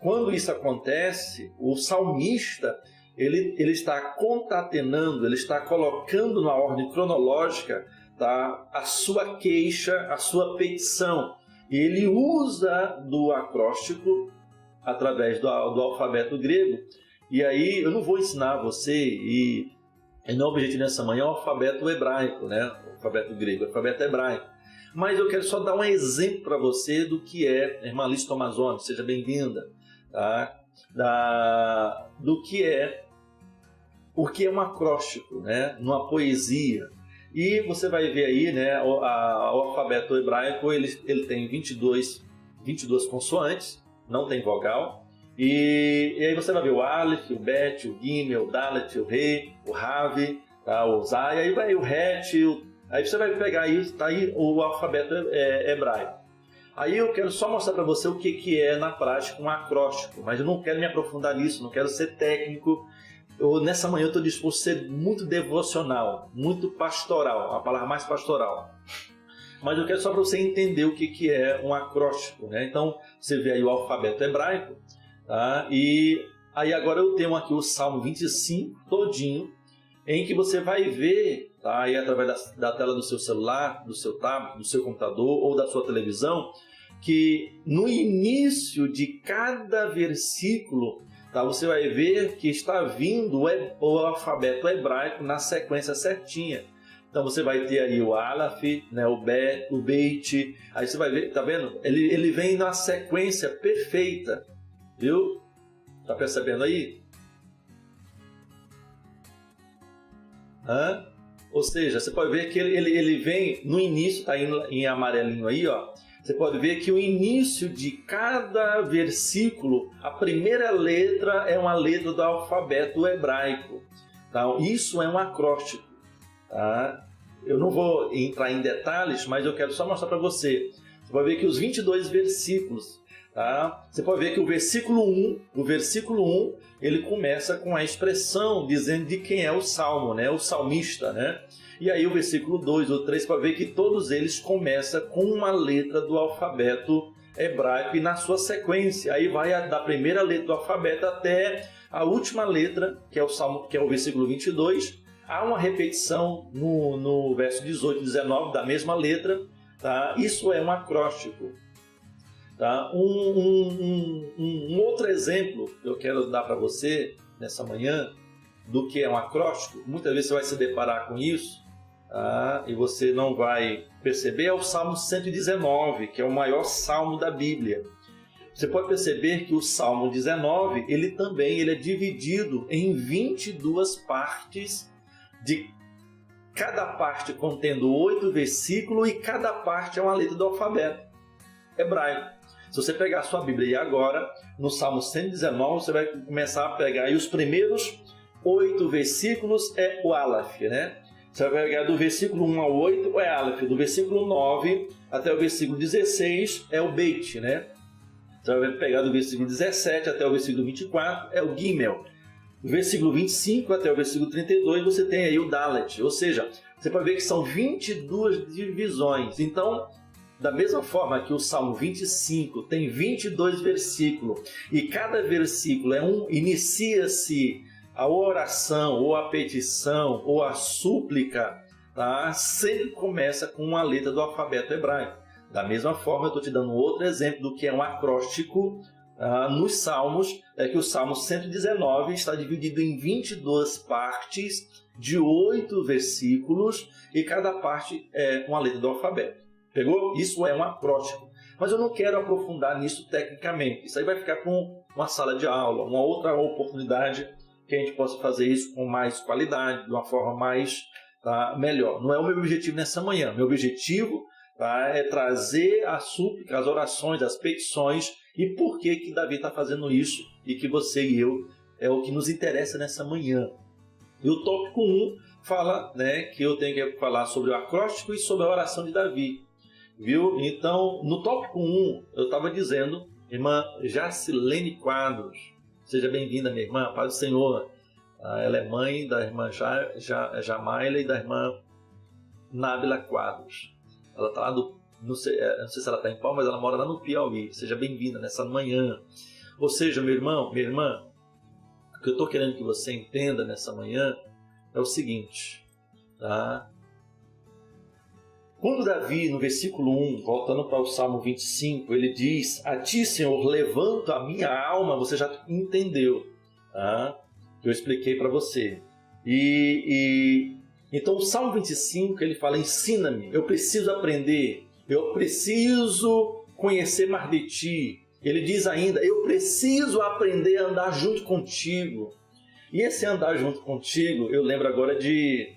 quando isso acontece, o salmista ele está concatenando, ele está colocando na ordem cronológica a sua queixa, a sua petição. ele usa do acróstico através do alfabeto grego. E aí eu não vou ensinar você, e não é o objetivo nessa manhã, é o alfabeto hebraico, né? O alfabeto grego, o alfabeto hebraico. Mas eu quero só dar um exemplo para você do que é, irmã Alice Tomazoni, seja bem-vinda, tá? Do que é, o que é um acróstico, né? Numa poesia. E você vai ver aí, né, o alfabeto hebraico, ele tem 22 consoantes, não tem vogal. E aí você vai ver o Aleph, o Bet, o Gimel, o Dalet, o Re, o Rav, tá, o Zay, aí vai o Het, aí você vai pegar aí, tá aí o alfabeto hebraico. Aí eu quero só mostrar para você o que é na prática um acróstico, mas eu não quero me aprofundar nisso, não quero ser técnico. Nessa manhã eu estou disposto a ser muito devocional, muito pastoral, a palavra mais pastoral. Mas eu quero só para você entender o que é um acróstico, né? Então, você vê aí o alfabeto hebraico, tá? E aí agora eu tenho aqui o Salmo 25 todinho, em que você vai ver, tá? Aí através da tela do seu celular, do seu tablet, do seu computador ou da sua televisão, que no início de cada versículo, tá, você vai ver que está vindo o alfabeto hebraico na sequência certinha. Então você vai ter aí o Aleph, né, o Bet, o Beit, aí você vai ver, tá vendo? Ele vem na sequência perfeita, viu? Tá percebendo aí? Ou seja, você pode ver que ele vem no início, tá em amarelinho aí, ó. Você pode ver que o início de cada versículo, a primeira letra é uma letra do alfabeto hebraico. Então, isso é um acróstico. Tá? Eu não vou entrar em detalhes, mas eu quero só mostrar para você. Você pode ver que os 22 versículos, tá? Você pode ver que o versículo 1, ele começa com a expressão dizendo de quem é o salmo, né? O salmista, né? E aí o versículo 2 ou 3, para ver que todos eles começam com uma letra do alfabeto hebraico e na sua sequência. Aí vai da primeira letra do alfabeto até a última letra, que é o salmo, que é o versículo 22. Há uma repetição no verso 18 e 19 da mesma letra, tá? Isso é um acróstico. Tá? Um outro exemplo que eu quero dar para você nessa manhã do que é um acróstico, muitas vezes você vai se deparar com isso, tá? E você não vai perceber, é o Salmo 119, que é o maior salmo da Bíblia. Você pode perceber que o Salmo 19, ele é dividido em 22 partes, de cada parte contendo 8 versículos, e cada parte é uma letra do alfabeto hebraico. Se você pegar a sua Bíblia e agora, no Salmo 119, você vai começar a pegar aí os primeiros 8 versículos, é o Aleph, né? Você vai pegar do versículo 1 ao 8, é Aleph. Do versículo 9 até o versículo 16, é o Beit, né? Você vai pegar do versículo 17 até o versículo 24, é o Gimel. Do versículo 25 até o versículo 32, você tem aí o Dalet. Ou seja, você pode ver que são 22 divisões. Então, da mesma forma que o Salmo 25 tem 22 versículos, e cada versículo inicia-se a oração, ou a petição, ou a súplica, tá? Sempre começa com uma letra do alfabeto hebraico. Da mesma forma, eu estou te dando outro exemplo do que é um acróstico nos Salmos, é que o Salmo 119 está dividido em 22 partes de 8 versículos, e cada parte é uma letra do alfabeto. Pegou? Isso é um acróstico. Mas eu não quero aprofundar nisso tecnicamente. Isso aí vai ficar com uma sala de aula, uma outra oportunidade que a gente possa fazer isso com mais qualidade, de uma forma mais melhor. Não é o meu objetivo nessa manhã. Meu objetivo é trazer a súplica, as orações, as petições, e por que Davi está fazendo isso, e que você e eu é o que nos interessa nessa manhã. E o tópico 1 fala, né, que eu tenho que falar sobre o acróstico e sobre a oração de Davi. Viu? Então, no tópico 1, eu estava dizendo, irmã Jacilene Quadros, seja bem-vinda, minha irmã, paz do Senhor. Ela é mãe da irmã Jamaila e da irmã Nábila Quadros. Ela está lá não sei se ela está em Palmas, mas ela mora lá no Piauí. Seja bem-vinda nessa manhã. Ou seja, meu irmão, minha irmã, o que eu estou querendo que você entenda nessa manhã é o seguinte, tá? Quando Davi, no versículo 1, voltando para o Salmo 25, ele diz: a ti, Senhor, levanto a minha alma, você já entendeu, tá? Eu expliquei para você. Então o Salmo 25, ele fala: ensina-me, eu preciso aprender, eu preciso conhecer mais de ti. Ele diz ainda: eu preciso aprender a andar junto contigo. E esse andar junto contigo, eu lembro agora de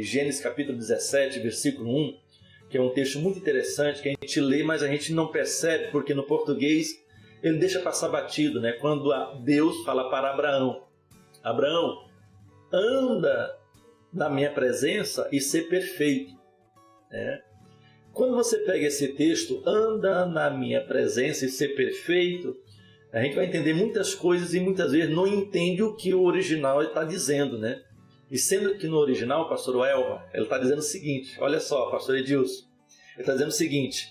Gênesis capítulo 17, versículo 1, que é um texto muito interessante, que a gente lê, mas a gente não percebe, porque no português ele deixa passar batido, né? Quando Deus fala para Abraão: Abraão, anda na minha presença e ser perfeito. Quando você pega esse texto, anda na minha presença e ser perfeito, a gente vai entender muitas coisas e muitas vezes não entende o que o original está dizendo, né? E sendo que no original, pastor Elva, ele está dizendo o seguinte: olha só, pastor Edilson, ele está dizendo o seguinte,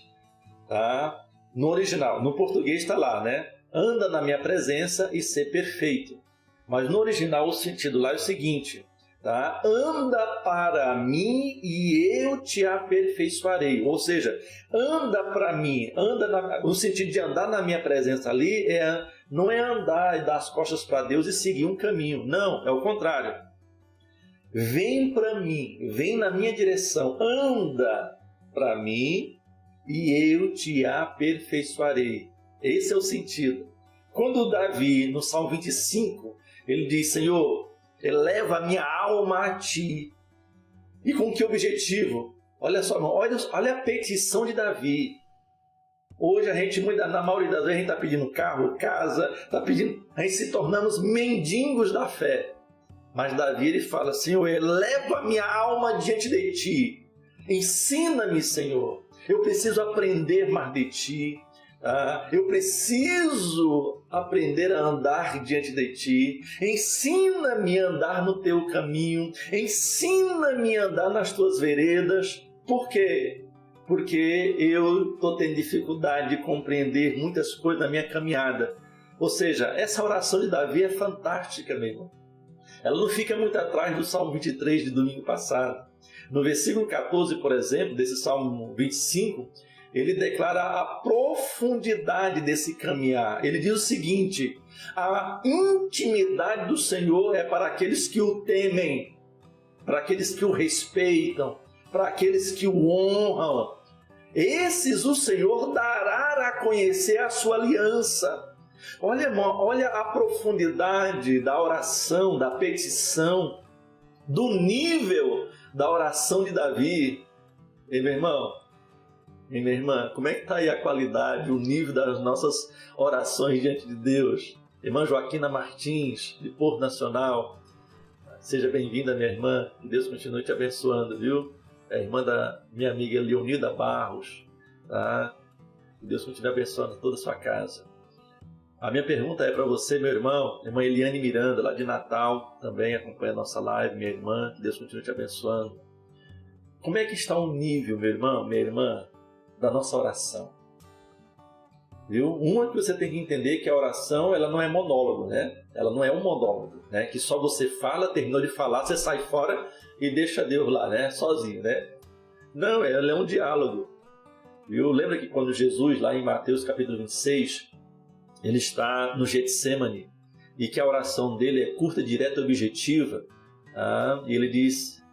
tá? No original, no português está lá, né? Anda na minha presença e ser perfeito. Mas no original o sentido lá é o seguinte, tá? Anda para mim e eu te aperfeiçoarei. Ou seja, anda para mim, no sentido de andar na minha presença ali, não é andar e dar as costas para Deus e seguir um caminho. Não, é o contrário. Vem para mim, vem na minha direção, anda para mim e eu te aperfeiçoarei. Esse é o sentido. Quando Davi, no Salmo 25, ele diz: Senhor, eleva a minha alma a ti. E com que objetivo? Olha só, olha a petição de Davi. Hoje a gente, na maioria das vezes, a gente está pedindo carro, casa, a gente se tornamos mendigos da fé. Mas Davi, ele fala: Senhor, eleva a minha alma diante de ti. Ensina-me, Senhor. Eu preciso aprender mais de ti. Eu preciso aprender a andar diante de ti. Ensina-me a andar no teu caminho. Ensina-me a andar nas tuas veredas. Por quê? Porque eu estou tendo dificuldade de compreender muitas coisas na minha caminhada. Ou seja, essa oração de Davi é fantástica, meu irmão. Ela não fica muito atrás do Salmo 23 de domingo passado. No versículo 14, por exemplo, desse Salmo 25, ele declara a profundidade desse caminhar. Ele diz o seguinte: a intimidade do Senhor é para aqueles que o temem, para aqueles que o respeitam, para aqueles que o honram. Esses o Senhor dará a conhecer a sua aliança. Olha, irmão, olha a profundidade da oração, da petição, do nível da oração de Davi. E meu irmão, e minha irmã, como é que está aí a qualidade, o nível das nossas orações diante de Deus? Irmã Joaquina Martins, de Porto Nacional, seja bem-vinda, minha irmã, que Deus continue te abençoando, viu? É a irmã da minha amiga Leonilda Barros, tá? Que Deus continue abençoando toda a sua casa. A minha pergunta é para você, meu irmão, irmã Eliane Miranda, lá de Natal, também acompanha a nossa live, minha irmã, que Deus continue te abençoando. Como é que está o nível, meu irmão, minha irmã, da nossa oração? Viu? Uma que você tem que entender que a oração, ela não é monólogo, né? Ela não é um monólogo, né? Que só você fala, terminou de falar, você sai fora e deixa Deus lá, né? Sozinho, né? Não, ela é um diálogo. Viu? Lembra que quando Jesus, lá em Mateus capítulo 26, ele está no Getsêmani, e que a oração dele é curta, direta e objetiva, e ele diz: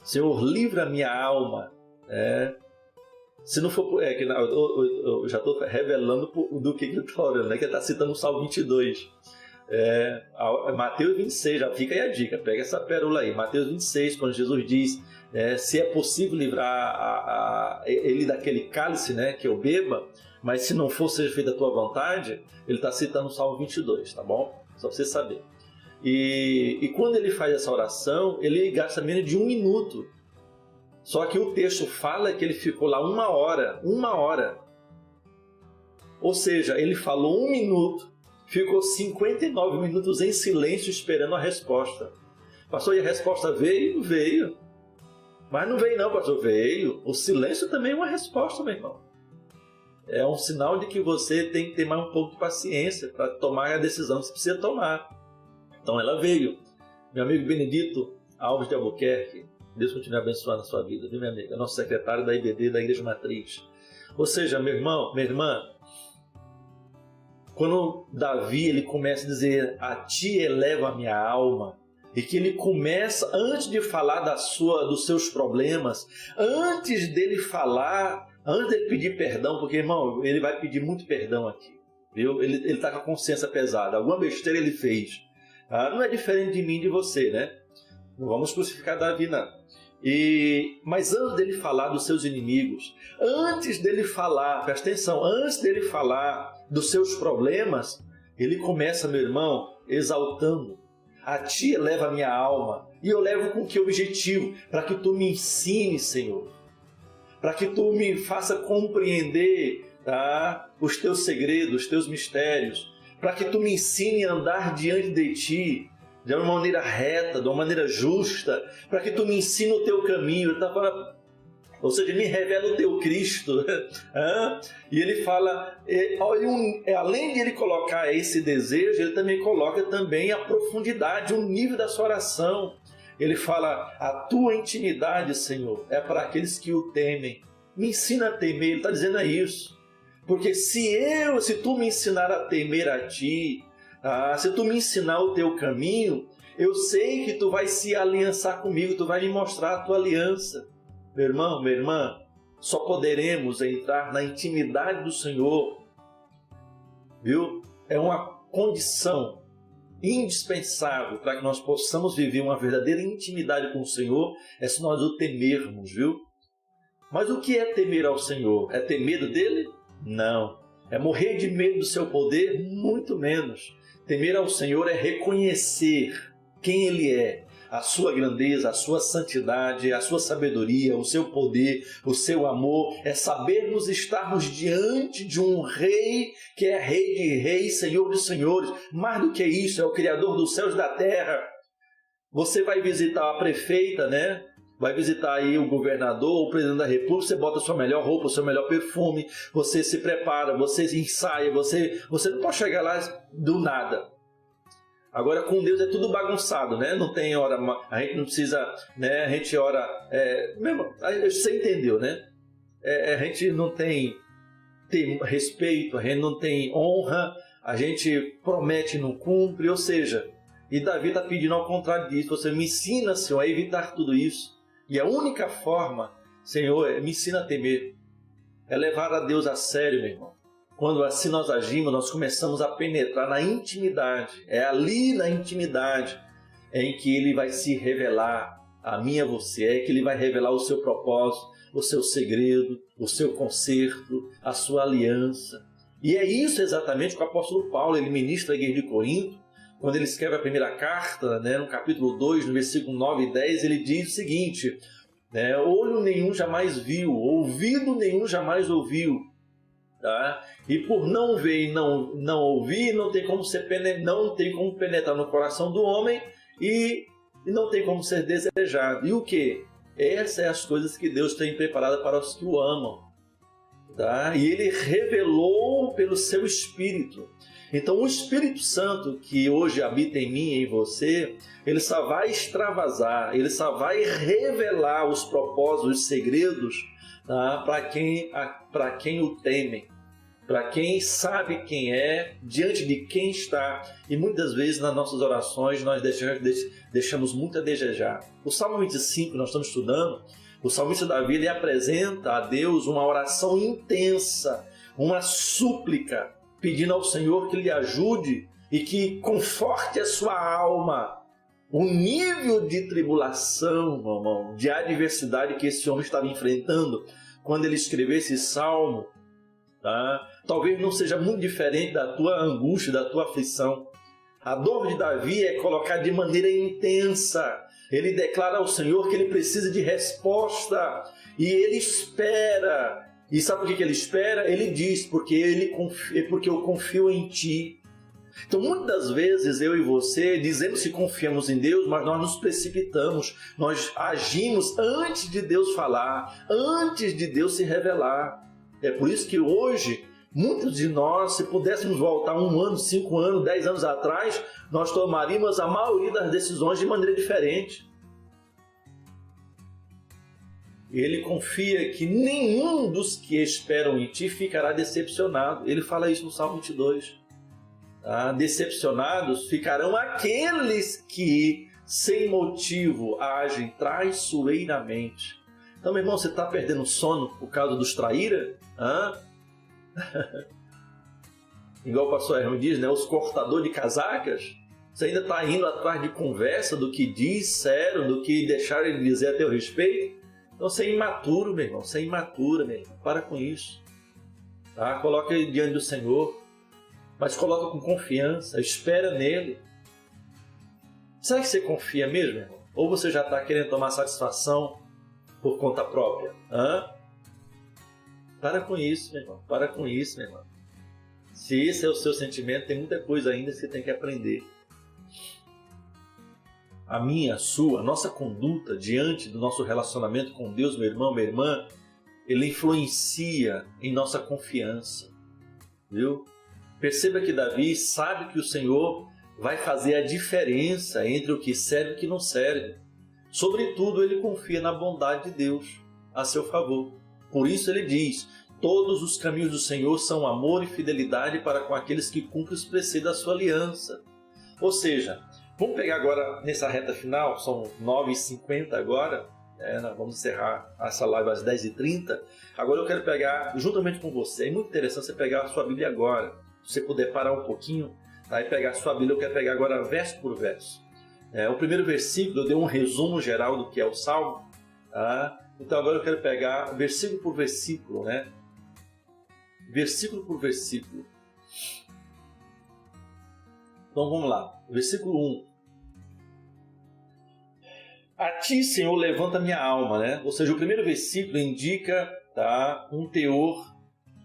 Senhor, livra a minha alma. Se não for... eu já estou revelando do que ele está orando, né? Que ele está citando o Salmo 22. Mateus 26, já fica aí a dica, pega essa pérola aí. Mateus 26, quando Jesus diz se é possível livrar ele daquele cálice, né, que eu beba, mas se não for, seja feita a tua vontade, ele está citando o Salmo 22, tá bom? Só para você saber. E quando ele faz essa oração, ele gasta menos de 1 minuto. Só que o texto fala que ele ficou lá 1 hora. 1 hora. Ou seja, ele falou 1 minuto, ficou 59 minutos em silêncio esperando a resposta. Pastor, e a resposta veio? Veio. Mas não veio não, pastor, veio. O silêncio também é uma resposta, meu irmão. É um sinal de que você tem que ter mais um pouco de paciência para tomar a decisão que você precisa tomar. Então ela veio. Meu amigo Benedito Alves de Albuquerque, Deus continue abençoando a sua vida, viu, minha amiga? Nosso secretário da IBD, da Igreja Matriz. Ou seja, meu irmão, minha irmã, quando Davi ele começa a dizer, a ti elevo a minha alma, e que ele começa, antes de falar dos seus problemas, antes dele pedir perdão, porque, irmão, ele vai pedir muito perdão aqui, viu? Ele está com a consciência pesada, alguma besteira ele fez. Não é diferente de mim e de você, né? Não vamos crucificar Davi, não. Mas antes dele falar dos seus inimigos, antes dele falar, presta atenção, antes dele falar dos seus problemas, ele começa, meu irmão, exaltando. A ti eleva a minha alma. E eu levo com que objetivo? Para que tu me ensines, Senhor. Para que tu me faça compreender, tá, os teus segredos, os teus mistérios. Para que tu me ensine a andar diante de ti de uma maneira reta, de uma maneira justa. Para que tu me ensine o teu caminho. Ou seja, me revela o teu Cristo. E ele fala, além de ele colocar esse desejo, ele também coloca a profundidade, o nível da sua oração. Ele fala, a tua intimidade, Senhor, é para aqueles que o temem. Me ensina a temer, ele está dizendo isso. Porque se tu me ensinar a temer a ti, se tu me ensinar o teu caminho, eu sei que tu vai se aliançar comigo, tu vai me mostrar a tua aliança. Meu irmão, minha irmã, só poderemos entrar na intimidade do Senhor, viu? É uma condição indispensável para que nós possamos viver uma verdadeira intimidade com o Senhor, é se nós o temermos, viu? Mas o que é temer ao Senhor? É ter medo dele? Não. É morrer de medo do seu poder? Muito menos. Temer ao Senhor é reconhecer quem Ele é, a sua grandeza, a sua santidade, a sua sabedoria, o seu poder, o seu amor. É sabermos estarmos diante de um rei que é rei de reis, senhor de senhores. Mais do que isso, é o Criador dos céus e da terra. Você vai visitar a prefeita, né? Vai visitar aí o governador, o presidente da república, você bota a sua melhor roupa, o seu melhor perfume, você se prepara, você ensaia, você não pode chegar lá do nada. Agora com Deus é tudo bagunçado, né? Não tem hora, a gente não precisa, né? A gente ora, você entendeu, né? A gente não tem respeito, a gente não tem honra, a gente promete e não cumpre, ou seja, e Davi está pedindo ao contrário disso, você me ensina, Senhor, a evitar tudo isso. E a única forma, Senhor, me ensina a temer, é levar a Deus a sério, meu irmão. Quando assim nós agimos, nós começamos a penetrar na intimidade. É ali na intimidade em que Ele vai se revelar a mim e a você. É que Ele vai revelar o seu propósito, o seu segredo, o seu conserto, a sua aliança. E é isso exatamente que o apóstolo Paulo, ele ministra à igreja de Corinto, quando ele escreve a primeira carta, né, no capítulo 2, no versículo 9 e 10, ele diz o seguinte, né, olho nenhum jamais viu, ouvido nenhum jamais ouviu. Tá? E por não ver e não ouvir, não tem como penetrar no coração do homem e não tem como ser desejado. E o que? Essas são as coisas que Deus tem preparado para os que o amam. Tá? E Ele revelou pelo seu Espírito. Então o Espírito Santo que hoje habita em mim e em você, ele só vai extravasar, ele só vai revelar os propósitos, os segredos, tá? para quem o temem, para quem sabe quem é, diante de quem está. E muitas vezes nas nossas orações nós deixamos muito a desejar. O Salmo 25 nós estamos estudando, o salmista Davi ele apresenta a Deus uma oração intensa, uma súplica, pedindo ao Senhor que lhe ajude e que conforte a sua alma. O nível de tribulação, irmão, de adversidade que esse homem estava enfrentando quando ele escreveu esse salmo, tá? Talvez não seja muito diferente da tua angústia, da tua aflição. A dor de Davi é colocar de maneira intensa. Ele declara ao Senhor que ele precisa de resposta e ele espera. E sabe por que ele espera? Ele diz, porque eu confio em ti. Então muitas vezes eu e você dizemos que confiamos em Deus, mas nós nos precipitamos, nós agimos antes de Deus falar, antes de Deus se revelar. É por isso que hoje, muitos de nós, se pudéssemos voltar 1 ano, 5 anos, 10 anos atrás, nós tomaríamos a maioria das decisões de maneira diferente. ele confia que nenhum dos que esperam em ti ficará decepcionado. Ele fala isso no Salmo 22. Decepcionados ficarão aqueles que, sem motivo, agem traiçoeiramente. Então, meu irmão, você está perdendo sono por causa dos traíra? Igual o pastor Herman diz, né? Os cortadores de casacas. Você ainda está indo atrás de conversa, do que disseram, do que deixaram de dizer a teu respeito? Então você é imaturo, meu irmão. Você é imatura, meu irmão. Para com isso. Tá? Coloca ele diante do Senhor. Mas coloca com confiança. Espera nele. Será que você confia mesmo, meu irmão? Ou você já está querendo tomar satisfação por conta própria? Para com isso, meu irmão. Para com isso, meu irmão. Se esse é o seu sentimento, tem muita coisa ainda que você tem que aprender. A minha, a sua, a nossa conduta diante do nosso relacionamento com Deus, meu irmão, minha irmã, ele influencia em nossa confiança. Viu? Perceba que Davi sabe que o Senhor vai fazer a diferença entre o que serve e o que não serve. Sobretudo, ele confia na bondade de Deus a seu favor. Por isso ele diz: todos os caminhos do Senhor são amor e fidelidade para com aqueles que cumprem os preceitos da sua aliança. Ou seja, vamos pegar agora nessa reta final, são 9h50 agora, nós vamos encerrar essa live às 10h30. Agora eu quero pegar, juntamente com você, é muito interessante você pegar a sua Bíblia agora. Se você puder parar um pouquinho, tá, e pegar a sua Bíblia, eu quero pegar agora verso por verso. O primeiro versículo, eu dei um resumo geral do que é o Salmo. Tá? Então agora eu quero pegar versículo por versículo, né? Versículo por versículo. Então vamos lá. Versículo 1. A ti, Senhor, levanta minha alma, né? Ou seja, o primeiro versículo indica, tá, um teor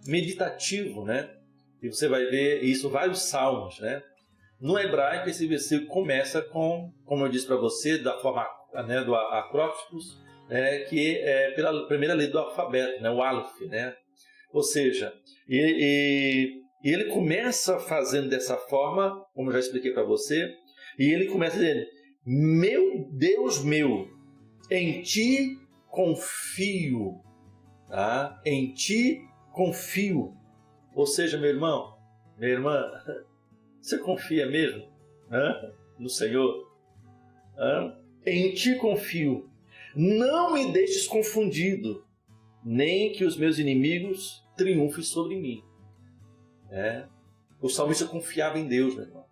meditativo, né? E você vai ver isso em vários salmos, né? No hebraico, esse versículo começa com, como eu disse para você, da forma, né, do acrósticos, que é pela primeira letra do alfabeto, né, o Aleph, né? Ou seja, ele começa fazendo dessa forma, como eu já expliquei para você, e ele começa dizendo: meu Deus meu, em ti confio, tá? Em ti confio. Ou seja, meu irmão, minha irmã, você confia mesmo no Senhor? Em ti confio. Não me deixes confundido, nem que os meus inimigos triunfem sobre mim. O salmista confiava em Deus, meu irmão.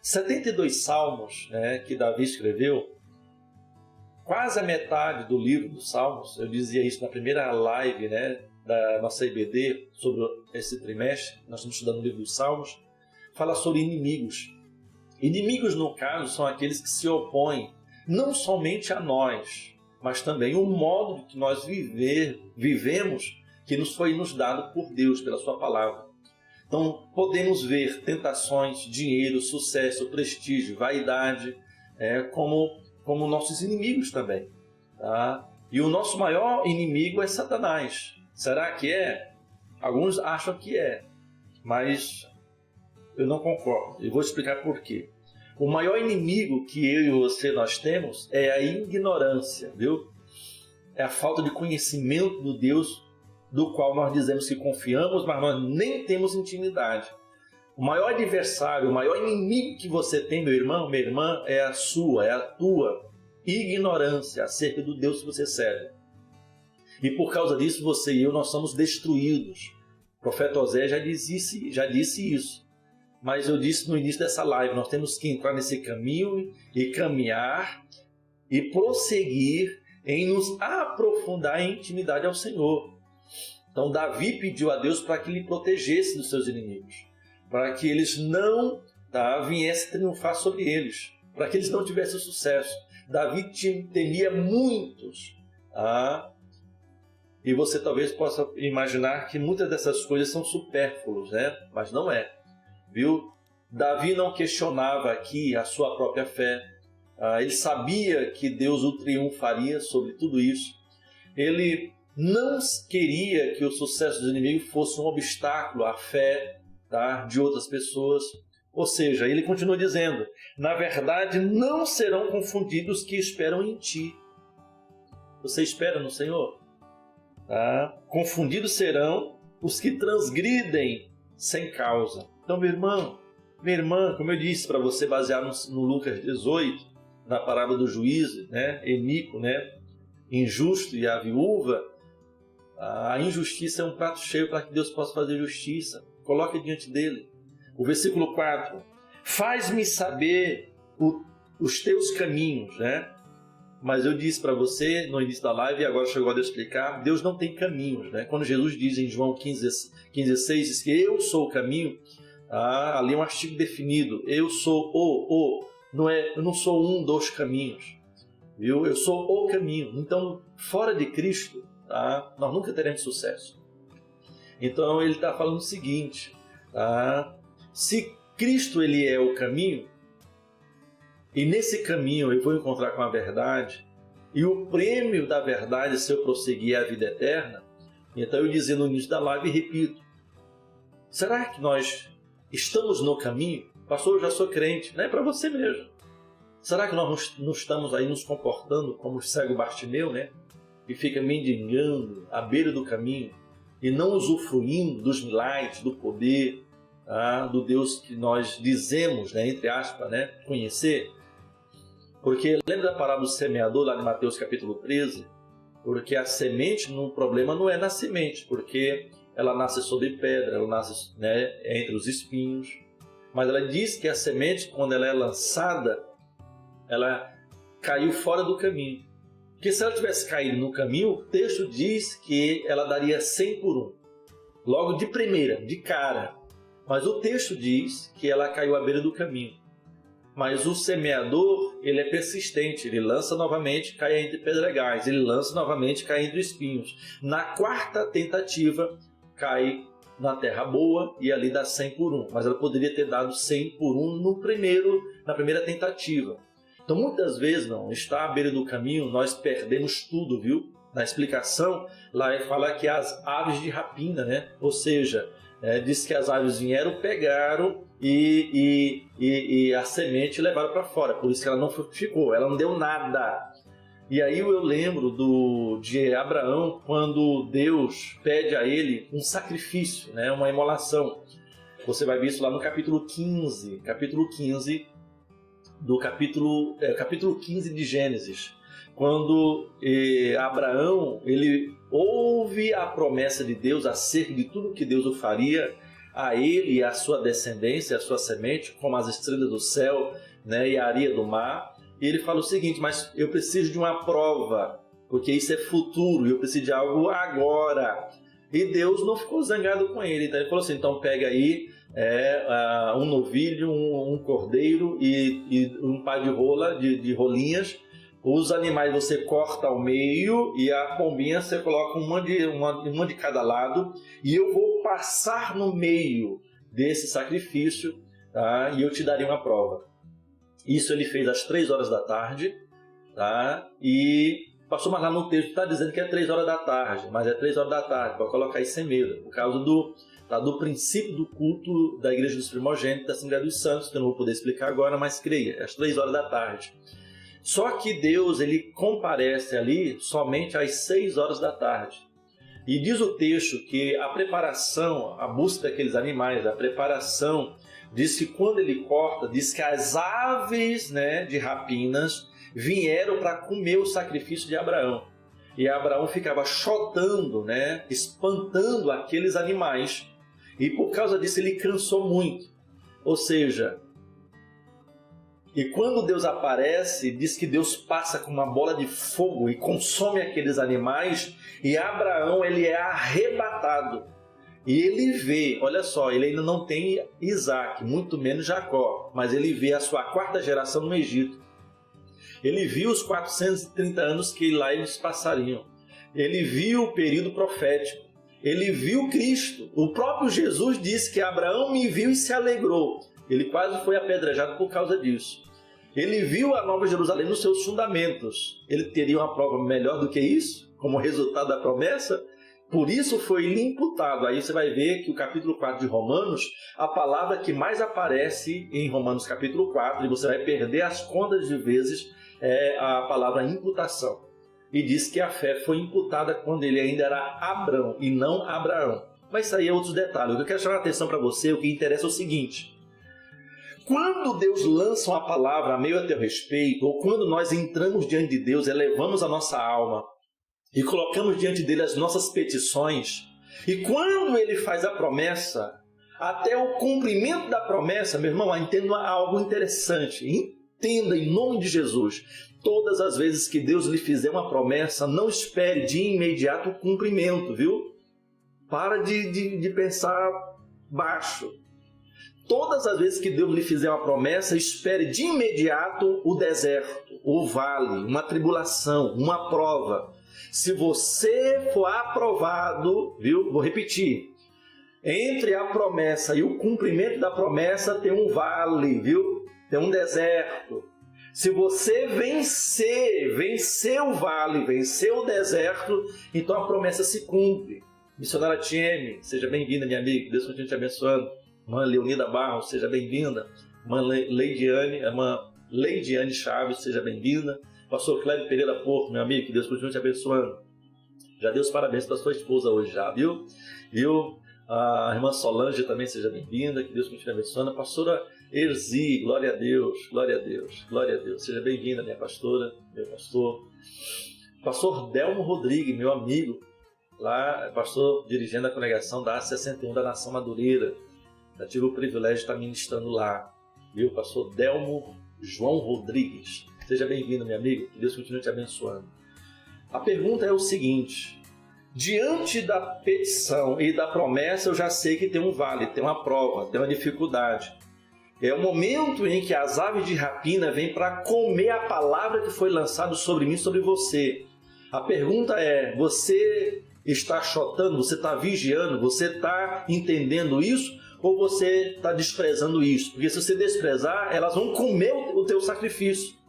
72 salmos, que Davi escreveu, quase a metade do livro dos salmos, eu dizia isso na primeira live, da nossa IBD, sobre esse trimestre, nós estamos estudando o livro dos salmos, fala sobre inimigos. Inimigos, no caso, são aqueles que se opõem não somente a nós, mas também o modo que nós vivemos, que nos foi dado por Deus, pela sua palavra. Então, podemos ver tentações, dinheiro, sucesso, prestígio, vaidade, como nossos inimigos também. Tá? E o nosso maior inimigo é Satanás. Será que é? Alguns acham que é, mas eu não concordo. E vou explicar por quê. O maior inimigo que eu e você nós temos é a ignorância, viu? É a falta de conhecimento do Deus do qual nós dizemos que confiamos, mas nós nem temos intimidade. O maior adversário, o maior inimigo que você tem, meu irmão, minha irmã, é a tua ignorância acerca do Deus que você serve. E por causa disso, você e eu, nós somos destruídos. O profeta Osés já disse isso. Mas eu disse no início dessa live, nós temos que entrar nesse caminho e caminhar e prosseguir em nos aprofundar em intimidade ao Senhor. Então Davi pediu a Deus para que ele protegesse dos seus inimigos, para que eles não viessem triunfar sobre eles, para que eles não tivessem sucesso. Davi temia muitos. E você talvez possa imaginar que muitas dessas coisas são supérfluas, mas não é. Viu? Davi não questionava aqui a sua própria fé. Ele sabia que Deus o triunfaria sobre tudo isso. Ele não queria que o sucesso dos inimigos fosse um obstáculo à fé de outras pessoas. Ou seja, ele continua dizendo: na verdade, não serão confundidos os que esperam em ti. Você espera no Senhor? Tá? Confundidos serão os que transgridem sem causa. Então, meu irmão, minha irmã, como eu disse para você, baseado no Lucas 18, na parábola do juízo, né? Enico, né? Injusto e a viúva, a injustiça é um prato cheio para que Deus possa fazer justiça. Coloque diante dele. O versículo 4. Faz-me saber os teus caminhos, né? Mas eu disse para você no início da live, e agora chegou a Deus explicar, Deus não tem caminhos, né? Quando Jesus diz em João 15:6, diz que eu sou o caminho, ali é um artigo definido. Eu sou eu não sou um dos caminhos, viu? Eu sou o caminho. Então, fora de Cristo, tá? Nós nunca teremos sucesso. Então, ele está falando o seguinte, tá? Se Cristo ele é o caminho, e nesse caminho eu vou encontrar com a verdade, e o prêmio da verdade, se eu prosseguir, é a vida eterna. Então eu dizia no início da live e repito, será que nós estamos no caminho? Pastor, eu já sou crente. Não é para você mesmo. Será que nós não estamos aí nos comportando como o cego Bartimeu, né? E fica mendigando à beira do caminho e não usufruindo dos milagres, do poder, do Deus que nós dizemos, né, entre aspas, né, conhecer? Porque lembra da parábola do semeador lá em Mateus capítulo 13? Porque a semente, o problema não é na semente, porque ela nasce sobre pedra, ela nasce, né, entre os espinhos. Mas ela diz que a semente, quando ela é lançada, ela caiu fora do caminho. Porque se ela tivesse caído no caminho, o texto diz que ela daria 100 por 1. Logo de primeira, de cara. Mas o texto diz que ela caiu à beira do caminho. Mas o semeador, ele é persistente, ele lança novamente, cai entre pedregais, ele lança novamente, cai entre espinhos. Na quarta tentativa, cai na terra boa e ali dá 100 por 1. Mas ela poderia ter dado 100 por 1 na primeira tentativa. Então, muitas vezes, não, está à beira do caminho, nós perdemos tudo, viu? Na explicação, lá ele fala que as aves de rapina, né? Ou seja, diz que as aves vieram, pegaram e a semente levaram para fora. Por isso que ela não frutificou, ela não deu nada. E aí eu lembro de Abraão, quando Deus pede a ele um sacrifício, né? Uma imolação. Você vai ver isso lá no capítulo 15 capítulo 15 de Gênesis, quando Abraão ele ouve a promessa de Deus acerca de tudo que Deus o faria a ele e a sua descendência, a sua semente, como as estrelas do céu, né, e a areia do mar. E ele fala o seguinte: mas eu preciso de uma prova, porque isso é futuro, eu preciso de algo agora. E Deus não ficou zangado com ele. Então ele falou assim: então pega aí um novilho, um cordeiro e um par de rolinhas. Os animais você corta ao meio e a pombinha você coloca uma de cada lado, e eu vou passar no meio desse sacrifício, tá? E eu te darei uma prova. Isso ele fez às 3 horas da tarde, tá? E passou, mas lá no texto está dizendo que é 3 horas da tarde, mas é 3 horas da tarde, para colocar isso sem medo, por causa do princípio do culto da Igreja dos Primogênitos, da Assembleia dos Santos, que eu não vou poder explicar agora, mas creia, é às 3 horas da tarde. Só que Deus ele comparece ali somente às 6 horas da tarde. E diz o texto que a preparação, a busca daqueles animais, a preparação, diz que quando ele corta, diz que as aves, né, de rapinas vieram para comer o sacrifício de Abraão. E Abraão ficava chotando, né, espantando aqueles animais. E por causa disso ele cansou muito. Ou seja, e quando Deus aparece, diz que Deus passa com uma bola de fogo e consome aqueles animais, e Abraão ele é arrebatado. E ele vê, olha só, ele ainda não tem Isaac, muito menos Jacó, mas ele vê a sua 4ª geração no Egito. Ele viu os 430 anos que lá eles passariam. Ele viu o período profético. Ele viu Cristo. O próprio Jesus disse que Abraão me viu e se alegrou. Ele quase foi apedrejado por causa disso. Ele viu a Nova Jerusalém nos seus fundamentos. Ele teria uma prova melhor do que isso, como resultado da promessa? Por isso foi lhe imputado. Aí você vai ver que o capítulo 4 de Romanos, a palavra que mais aparece em Romanos capítulo 4, e você vai perder as contas de vezes, é a palavra imputação. e diz que a fé foi imputada quando ele ainda era Abrão e não Abraão. Mas isso aí é outros detalhes. O que eu quero chamar a atenção para você, o que interessa é o seguinte: quando Deus lança uma palavra a meio a teu respeito, ou quando nós entramos diante de Deus, elevamos a nossa alma e colocamos diante dele as nossas petições, e quando ele faz a promessa, até o cumprimento da promessa, meu irmão, entenda algo interessante. Entenda em nome de Jesus. Todas as vezes que Deus lhe fizer uma promessa, não espere de imediato o cumprimento, viu? Para de pensar baixo. Todas as vezes que Deus lhe fizer uma promessa, espere de imediato o deserto, o vale, uma tribulação, uma prova. Se você for aprovado, viu? Vou repetir. Entre a promessa e o cumprimento da promessa tem um vale, viu? Tem um deserto. Se você vencer o vale, vencer o deserto, então a promessa se cumpre. Missionária Tieme, seja bem-vinda, minha amiga. Deus continue te abençoando. Irmã Leonida Barros, seja bem-vinda. Irmã Leidiane Chaves, seja bem-vinda. Pastor Cléber Pereira Porto, meu amigo, que Deus continue te abençoando. Já dei os parabéns para sua esposa hoje, já, viu? A irmã Solange também, seja bem-vinda, que Deus continue te abençoando. A pastora Erzi, glória a Deus, glória a Deus, glória a Deus. Seja bem-vinda, minha pastora, meu pastor. Pastor Delmo Rodrigues, meu amigo, lá, pastor dirigindo a congregação da A61 da Nação Madureira. Já tive o privilégio de estar ministrando lá, viu? Pastor Delmo João Rodrigues. Seja bem-vindo, meu amigo, que Deus continue te abençoando. A pergunta é o seguinte: diante da petição e da promessa, eu já sei que tem um vale, tem uma prova, tem uma dificuldade. É o momento em que as aves de rapina vêm para comer a palavra que foi lançada sobre mim, sobre você. A pergunta é: você está chotando, você está vigiando, você está entendendo isso, ou você está desprezando isso? Porque se você desprezar, elas vão comer o teu sacrifício.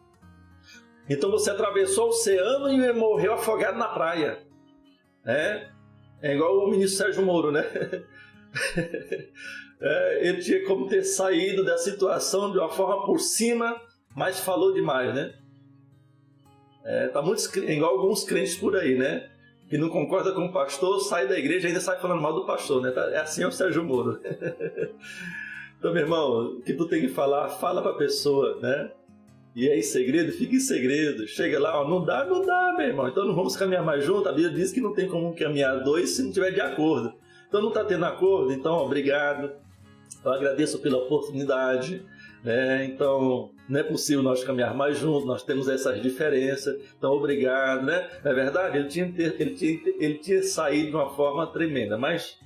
Então você atravessou o oceano e morreu afogado na praia. É igual o ministro Sérgio Moro, né? Ele tinha como ter saído da situação de uma forma por cima, mas falou demais, né? Tá muito igual alguns crentes por aí, né? Que não concorda com o pastor, sai da igreja e ainda sai falando mal do pastor, né? É assim o Sérgio Moro. Então, meu irmão, o que tu tem que falar, fala para a pessoa, né? E é em segredo, fica em segredo. Chega lá, ó, não dá, meu irmão. Então não vamos caminhar mais junto. A Bíblia diz que não tem como caminhar dois se não tiver de acordo. Então não está tendo acordo, então obrigado. Eu agradeço pela oportunidade. Então não é possível nós caminhar mais juntos, nós temos essas diferenças. Então obrigado, né? Não é verdade? Ele tinha saído de uma forma tremenda, mas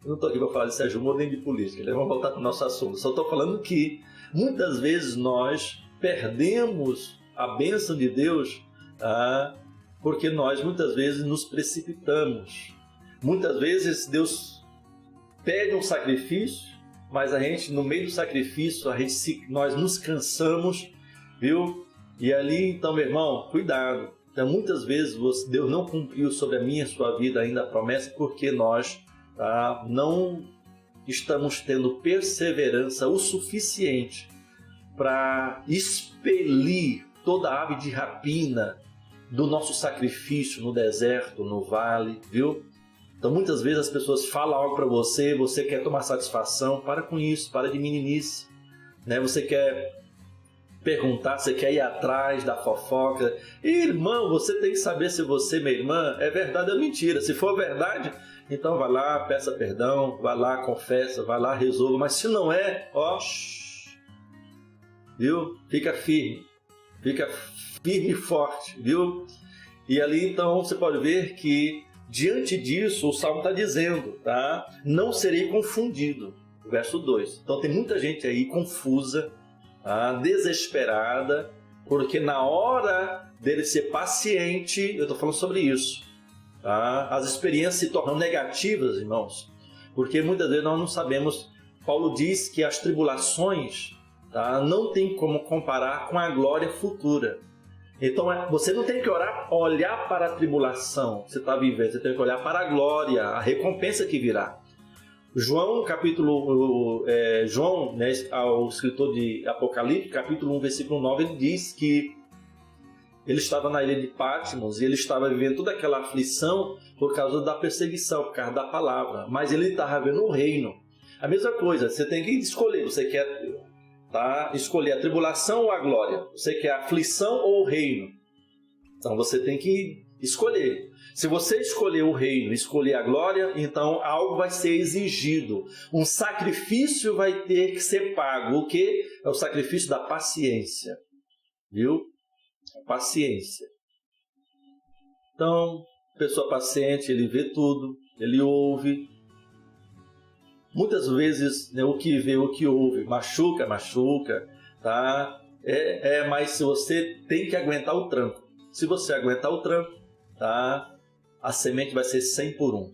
eu não estou aqui para falar de Sérgio Moro nem de política. Vamos voltar para o nosso assunto. Só estou falando que muitas vezes nós perdemos a bênção de Deus, porque nós muitas vezes nos precipitamos. Muitas vezes Deus pede um sacrifício, mas a gente, no meio do sacrifício, nós nos cansamos, viu? E ali, então, meu irmão, cuidado. Então, muitas vezes Deus não cumpriu sobre a minha e a sua vida ainda a promessa, porque nós não estamos tendo perseverança o suficiente para expelir toda a ave de rapina do nosso sacrifício no deserto, no vale, viu? Então muitas vezes as pessoas falam algo para você, você quer tomar satisfação, para com isso, para de meninice, né? Você quer perguntar, você quer ir atrás da fofoca. Irmão, você tem que saber se você, minha irmã, é verdade ou mentira. Se for verdade, então vai lá, peça perdão, vai lá, confessa, vai lá, resolva. Mas se não é, viu? Fica firme e forte, viu? E ali então você pode ver que diante disso o Salmo está dizendo, não serei confundido, verso 2. Então tem muita gente aí confusa, desesperada, porque na hora dele ser paciente, eu estou falando sobre isso, as experiências se tornam negativas, irmãos, porque muitas vezes nós não sabemos. Paulo diz que as tribulações não tem como comparar com a glória futura. Então você não tem que olhar para a tribulação que você está vivendo, você tem que olhar para a glória, a recompensa que virá. João, o escritor de Apocalipse, capítulo 1, versículo 9, ele diz que ele estava na ilha de Patmos e ele estava vivendo toda aquela aflição por causa da perseguição, por causa da palavra. Mas ele estava vendo o reino. A mesma coisa, você tem que escolher. Você quer escolher a tribulação ou a glória? Você quer a aflição ou o reino? Então você tem que escolher. Se você escolher o reino, escolher a glória, então algo vai ser exigido. Um sacrifício vai ter que ser pago. O quê? É o sacrifício da paciência. Viu? Paciência. Então, pessoa paciente, ele vê tudo, ele ouve. Muitas vezes, né, o que vê, o que ouve, machuca, tá? Mas se você tem que aguentar o tranco. Se você aguentar o tranco, tá? A semente vai ser 100 por 1.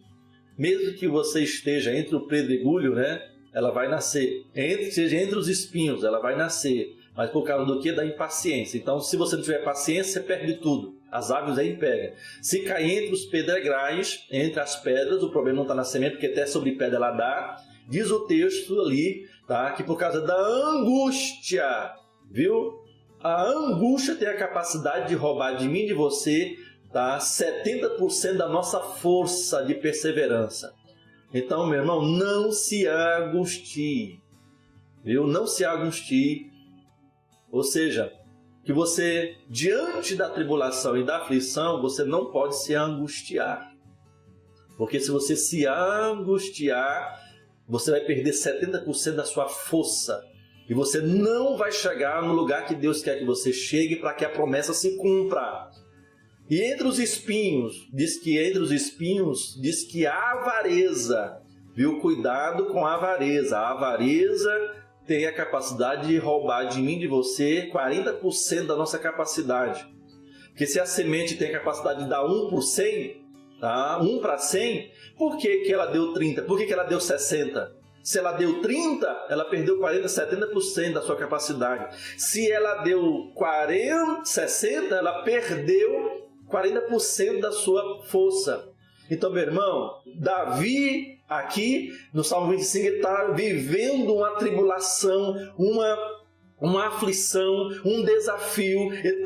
Mesmo que você esteja entre o pedregulho, né? Ela vai nascer. Seja entre os espinhos, ela vai nascer. Mas por causa do quê? Da impaciência. Então, se você não tiver paciência, você perde tudo. As aves aí pegam. Se cair entre os pedregais, entre as pedras, o problema não está na semente, porque até sobre pedra ela dá. Diz o texto ali, tá? Que por causa da angústia, viu? A angústia tem a capacidade de roubar de mim e de você, tá? 70% da nossa força de perseverança. Então, meu irmão, não se angustie. Viu? Não se angustie. Ou seja, que você, diante da tribulação e da aflição, você não pode se angustiar. Porque se você se angustiar, você vai perder 70% da sua força. E você não vai chegar no lugar que Deus quer que você chegue para que a promessa se cumpra. E entre os espinhos, diz que há avareza. Viu? Cuidado com a avareza. A avareza tem a capacidade de roubar de mim e de você 40% da nossa capacidade. Porque se a semente tem a capacidade de dar 1 por 100, tá? 1 para 100, por que ela deu 30? Por que ela deu 60? Se ela deu 30, ela perdeu 40%, 70% da sua capacidade. Se ela deu 60, ela perdeu 40% da sua força. Então, meu irmão, Davi aqui no Salmo 25, ele está vivendo uma tribulação, uma aflição, um desafio. Ele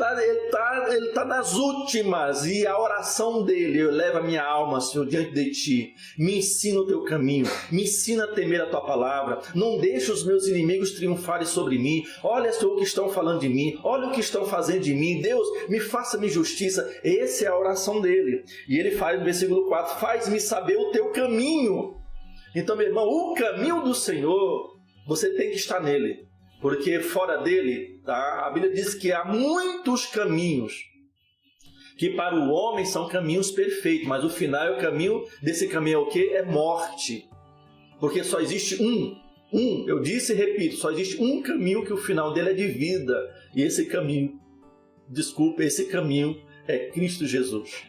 tá nas últimas, e a oração dele: eu levo a minha alma, Senhor, diante de ti. Me ensina o teu caminho, me ensina a temer a tua palavra. Não deixe os meus inimigos triunfarem sobre mim. Olha, Senhor, o que estão falando de mim. Olha o que estão fazendo de mim. Deus, me faça-me justiça. Essa é a oração dele. E ele faz no versículo 4: faz-me saber o teu caminho. Então, meu irmão, o caminho do Senhor, você tem que estar nele. Porque fora dele, tá? A Bíblia diz que há muitos caminhos que para o homem são caminhos perfeitos, mas o final é o caminho, desse caminho é o quê? É morte. Porque só existe eu disse e repito, só existe um caminho que o final dele é de vida. E esse caminho é Cristo Jesus.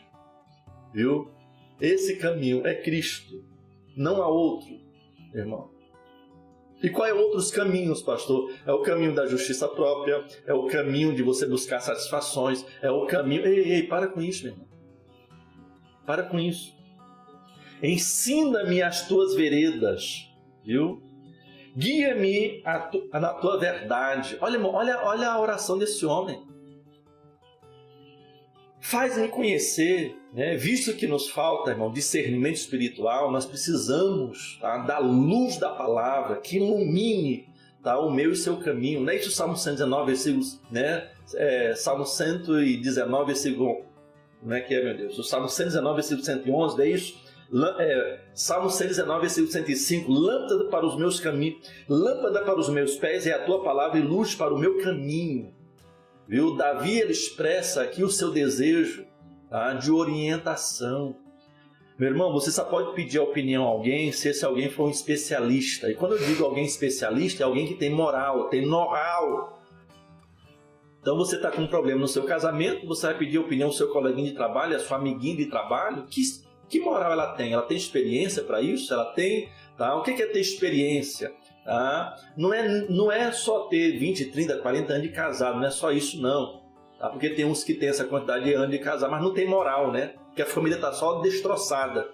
Viu? Esse caminho é Cristo. Não há outro, irmão. E quais outros caminhos, pastor? É o caminho da justiça própria, é o caminho de você buscar satisfações, é o caminho... Ei, para com isso, meu irmão. Para com isso. Ensina-me as tuas veredas, viu? Guia-me na tua verdade. Olha, irmão, olha a oração desse homem. Faz-me conhecer, né? Visto que nos falta, irmão, discernimento espiritual, nós precisamos, tá, da luz da palavra que ilumine, tá, o meu e o seu caminho. Não é isso o Salmo 119, versículos, né? Salmo 119, versículo... Como é que é, meu Deus? O Salmo 119, versículo 111, não é isso? Salmo 119, versículo 105: lâmpada para os meus caminhos, lâmpada para os meus pés é a tua palavra e luz para o meu caminho. Viu? Davi, ele expressa aqui o seu desejo, tá, de orientação. Meu irmão, você só pode pedir a opinião a alguém se esse alguém for um especialista. E quando eu digo alguém especialista, é alguém que tem moral, tem know-how. Então você está com um problema no seu casamento, você vai pedir a opinião do seu coleguinha de trabalho, a sua amiguinha de trabalho. Que moral ela tem? Ela tem experiência para isso? Ela tem, tá? O que é ter experiência? Tá? Não é só ter 20, 30, 40 anos de casado, não é só isso não, tá? Porque tem uns que tem essa quantidade de anos de casado, mas não tem moral, né? Porque a família está só destroçada,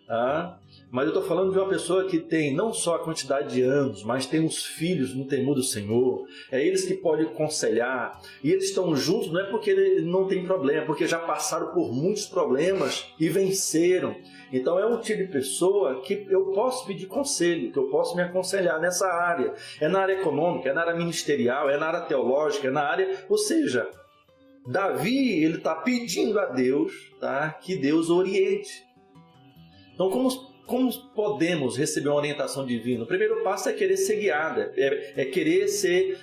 Tá? Mas eu estou falando de uma pessoa que tem não só a quantidade de anos, mas tem os filhos no temor do Senhor. É eles que podem aconselhar. E eles estão juntos não é porque não tem problema, é porque já passaram por muitos problemas e venceram. Então é um tipo de pessoa que eu posso pedir conselho, que eu posso me aconselhar nessa área. É na área econômica, é na área ministerial, é na área teológica, é na área... Ou seja, Davi ele está pedindo a Deus, tá, que Deus oriente. Então, como podemos receber uma orientação divina? O primeiro passo é querer ser guiado, é querer ser,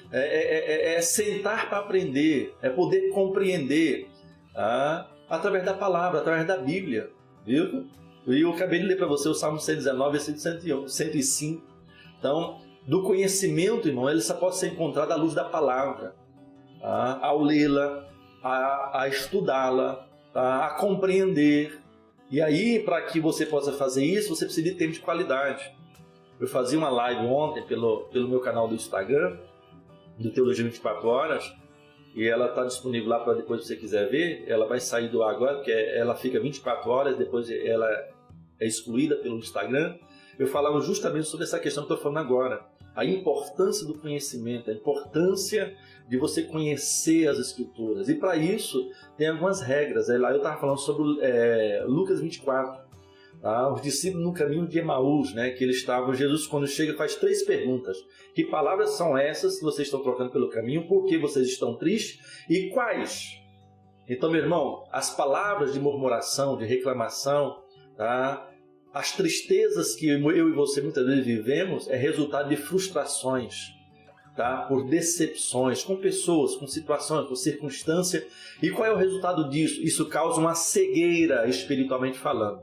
sentar para aprender, é poder compreender, tá? Através da palavra, através da Bíblia, viu? E eu acabei de ler para você o Salmo 119, versículo 105. Então, do conhecimento, irmão, ele só pode ser encontrado à luz da palavra, tá? Ao lê-la, a estudá-la, tá? A compreender. E aí, para que você possa fazer isso, você precisa de tempo de qualidade. Eu fazia uma live ontem pelo meu canal do Instagram, do Teologia 24 Horas, e ela está disponível lá para depois, se você quiser ver. Ela vai sair do ar agora, porque ela fica 24 horas, depois ela é excluída pelo Instagram. Eu falava justamente sobre essa questão que eu estou falando agora. A importância do conhecimento, a importância de você conhecer as Escrituras. E para isso, tem algumas regras. Lá eu estava falando sobre Lucas 24. Tá? Os discípulos no caminho de Emaús, né? Que eles estavam... Jesus, quando chega, faz 3 perguntas. Que palavras são essas que vocês estão trocando pelo caminho? Por que vocês estão tristes? E quais? Então, meu irmão, as palavras de murmuração, de reclamação, tá? As tristezas que eu e você muitas vezes vivemos é resultado de frustrações, tá? Por decepções com pessoas, com situações, com circunstâncias. E qual é o resultado disso? Isso causa uma cegueira espiritualmente falando.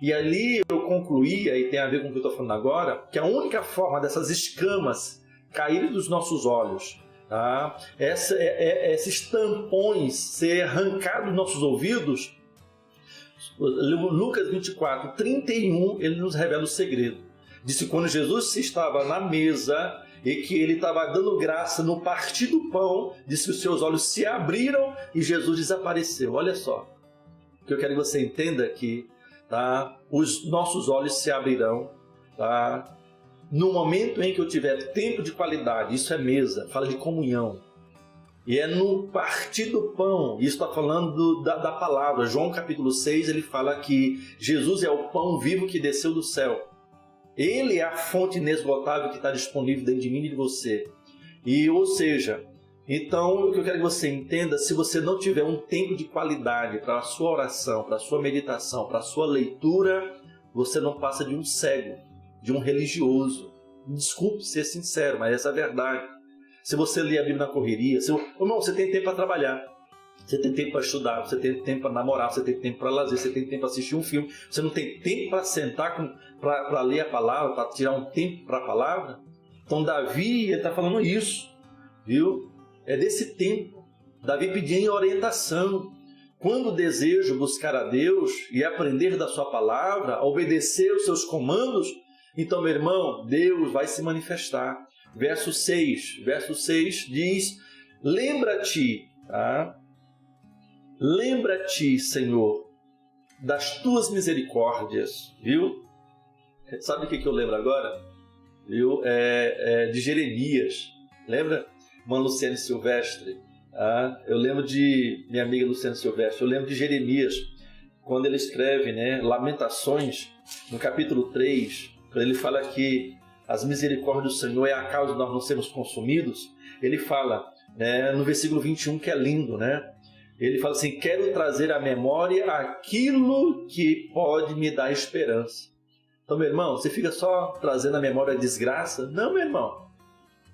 E ali eu concluía, e tem a ver com o que eu estou falando agora, que a única forma dessas escamas caírem dos nossos olhos, tá? Esses tampões ser arrancados dos nossos ouvidos. Lucas 24, 31, ele nos revela o segredo. Disse quando Jesus estava na mesa e que ele estava dando graça no partir do pão, disse que os seus olhos se abriram e Jesus desapareceu. Olha só, o que eu quero que você entenda aqui, tá? Os nossos olhos se abrirão, tá? No momento em que eu tiver tempo de qualidade. Isso é mesa, fala de comunhão. E é no partir do pão, isso está falando da palavra. João capítulo 6, ele fala que Jesus é o pão vivo que desceu do céu. Ele é a fonte inesgotável que está disponível dentro de mim e de você. E, ou seja, então o que eu quero que você entenda, se você não tiver um tempo de qualidade para a sua oração, para a sua meditação, para a sua leitura, você não passa de um cego, de um religioso. Desculpe ser sincero, mas essa é a verdade. Se você lê a Bíblia na correria, irmão, você tem tempo para trabalhar, você tem tempo para estudar, você tem tempo para namorar, você tem tempo para lazer, você tem tempo para assistir um filme, você não tem tempo para sentar para ler a palavra, para tirar um tempo para a palavra? Então Davi está falando isso, viu? É desse tempo. Davi pedindo orientação. Quando desejo buscar a Deus e aprender da sua palavra, obedecer os seus comandos, então, meu irmão, Deus vai se manifestar. Verso 6 diz, lembra-te, tá? Lembra-te, Senhor, das tuas misericórdias, viu? Sabe o que eu lembro agora? Viu? De Jeremias, lembra? Irmã Luciane Silvestre, tá? Eu lembro de minha amiga Luciane Silvestre, eu lembro de Jeremias, quando ele escreve, né, Lamentações, no capítulo 3, quando ele fala que as misericórdias do Senhor é a causa de nós não sermos consumidos. Ele fala, né, no versículo 21, que é lindo, né? Ele fala assim, quero trazer à memória aquilo que pode me dar esperança. Então, meu irmão, você fica só trazendo à memória a desgraça? Não, meu irmão.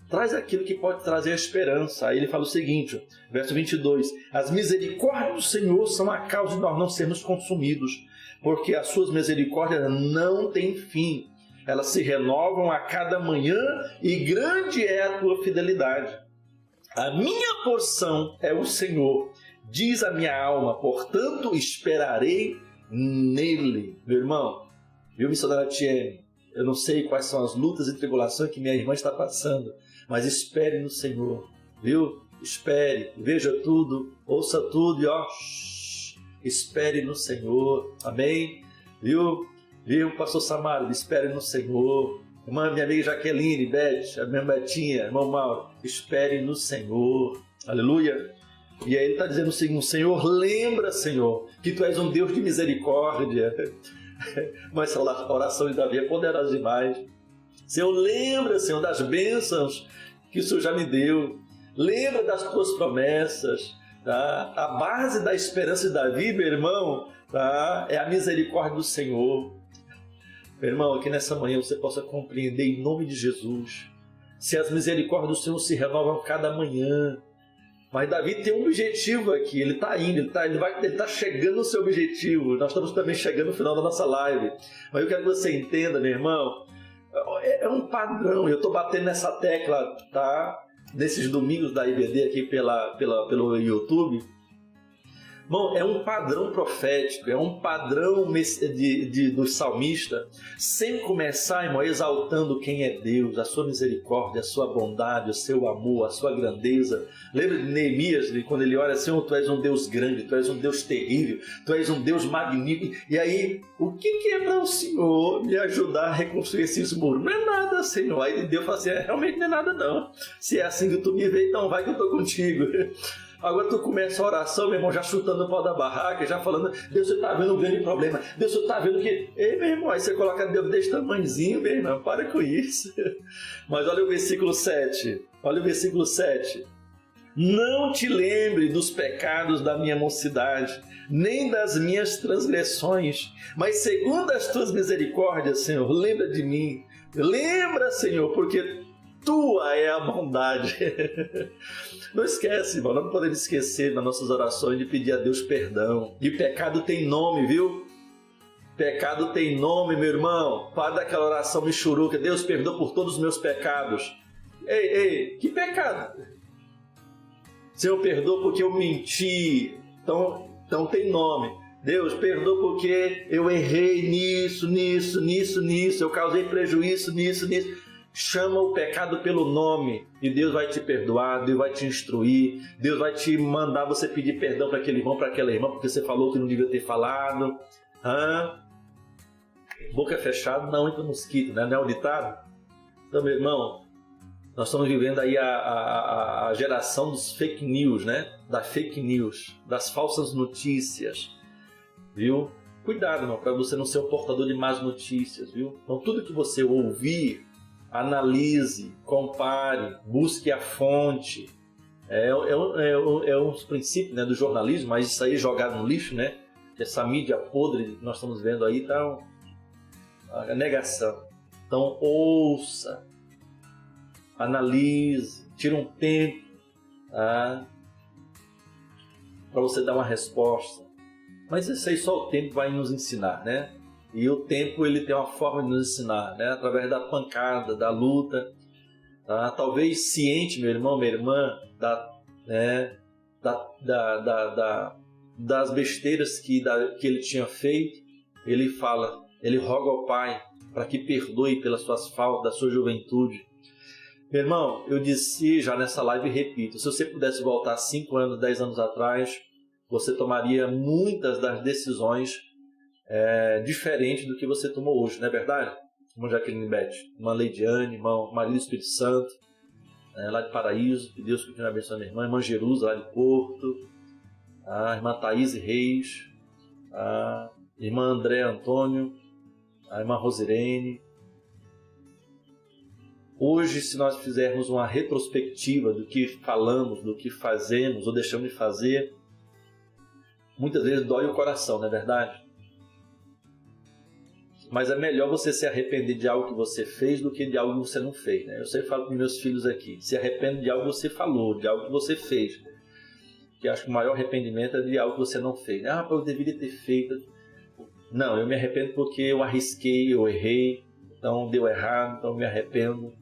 Traz aquilo que pode trazer a esperança. Aí ele fala o seguinte, verso 22, as misericórdias do Senhor são a causa de nós não sermos consumidos, porque as suas misericórdias não têm fim. Elas se renovam a cada manhã e grande é a tua fidelidade. A minha porção é o Senhor, diz a minha alma, portanto esperarei nele. Meu irmão, viu, missionária Tiene? Eu não sei quais são as lutas e tribulações que minha irmã está passando, mas espere no Senhor, viu? Espere, veja tudo, ouça tudo e espere no Senhor, amém? Viu? Viu, pastor Samário, espere no Senhor. Irmã, minha amiga Jaqueline, Beth, a minha Betinha, irmão Mauro, espere no Senhor. Aleluia. E aí ele está dizendo o seguinte: Senhor, lembra, Senhor, que Tu és um Deus de misericórdia. Mas a oração de Davi é poderosa demais. Senhor, lembra, Senhor, das bênçãos que o Senhor já me deu. Lembra das Tuas promessas. Tá? A base da esperança de Davi, meu irmão, tá? É a misericórdia do Senhor. Meu irmão, que nessa manhã você possa compreender em nome de Jesus. Se as misericórdias do Senhor se renovam cada manhã. Mas Davi tem um objetivo aqui, ele está indo, ele está chegando no seu objetivo. Nós estamos também chegando no final da nossa live. Mas eu quero que você entenda, meu irmão, é um padrão. Eu estou batendo nessa tecla, tá? Nesses domingos da IBD aqui pelo YouTube. Bom, é um padrão profético, é um padrão do salmista, sem começar, irmão, exaltando quem é Deus, a sua misericórdia, a sua bondade, o seu amor, a sua grandeza. Lembra de Neemias, quando ele olha assim: Tu és um Deus grande, Tu és um Deus terrível, Tu és um Deus magnífico. E aí, o que é para o Senhor me ajudar a reconstruir esses muros? Não é nada, Senhor. Aí Deus fala assim: realmente não é nada não. Se é assim que Tu me vê, então vai que eu estou contigo. Agora tu começa a oração, meu irmão, já chutando o pau da barraca, já falando: Deus, você está vendo um grande problema. Deus, você está vendo que... Ei, meu irmão, aí você coloca Deus desse tamanhozinho, meu irmão, para com isso. Mas olha o versículo 7. Olha o versículo 7. Não te lembre dos pecados da minha mocidade, nem das minhas transgressões, mas segundo as tuas misericórdias, Senhor, lembra de mim. Lembra, Senhor, porque Tua é a bondade. Não esquece, irmão, não podemos esquecer nas nossas orações de pedir a Deus perdão. E pecado tem nome, viu? Pecado tem nome, meu irmão. Para daquela oração michuruca: Deus, perdoa por todos os meus pecados. Ei, que pecado? Senhor, perdoa porque eu menti. Então tem nome. Deus, perdoa porque eu errei nisso. Eu causei prejuízo nisso. Chama o pecado pelo nome e Deus vai te perdoar, Deus vai te instruir, Deus vai te mandar você pedir perdão para aquele irmão, para aquela irmã, porque você falou que não devia ter falado. Boca fechada não entra mosquito, né? Não é o ditado? Então, meu irmão, nós estamos vivendo aí a geração dos fake news, né? Da fake news, das falsas notícias, viu? Cuidado, irmão, para você não ser um portador de más notícias, viu? Então, tudo que você ouvir, analise, compare, busque a fonte. É um princípio, né, do jornalismo, mas isso aí jogado no lixo, né? Essa mídia podre que nós estamos vendo aí está a negação. Então ouça, analise, tira um tempo, tá? Para você dar uma resposta. Mas isso aí só o tempo vai nos ensinar, né? E o tempo, ele tem uma forma de nos ensinar, né? Através da pancada, da luta. Tá? Talvez ciente, meu irmão, minha irmã, das besteiras que ele tinha feito, ele roga ao Pai para que perdoe pelas suas faltas, da sua juventude. Meu irmão, eu disse já nessa live e repito: se você pudesse voltar 5 anos, 10 anos atrás, você tomaria muitas das decisões diferente do que você tomou hoje, não é verdade? Irmã Jaqueline Beth, irmã Leidiane, irmão Maria do Espírito Santo, lá de Paraíso, que Deus continue abençoando a irmã Jerusa, lá de Porto, a irmã Thaís Reis, a irmã André Antônio, a irmã Rosirene. Hoje, se nós fizermos uma retrospectiva do que falamos, do que fazemos ou deixamos de fazer, muitas vezes dói o coração, não é verdade? Mas é melhor você se arrepender de algo que você fez do que de algo que você não fez, né? Eu sempre falo para meus filhos aqui: se arrepende de algo que você falou, de algo que você fez. Que acho que o maior arrependimento é de algo que você não fez. Eu deveria ter feito. Não, eu me arrependo porque eu arrisquei, eu errei, então deu errado, então eu me arrependo.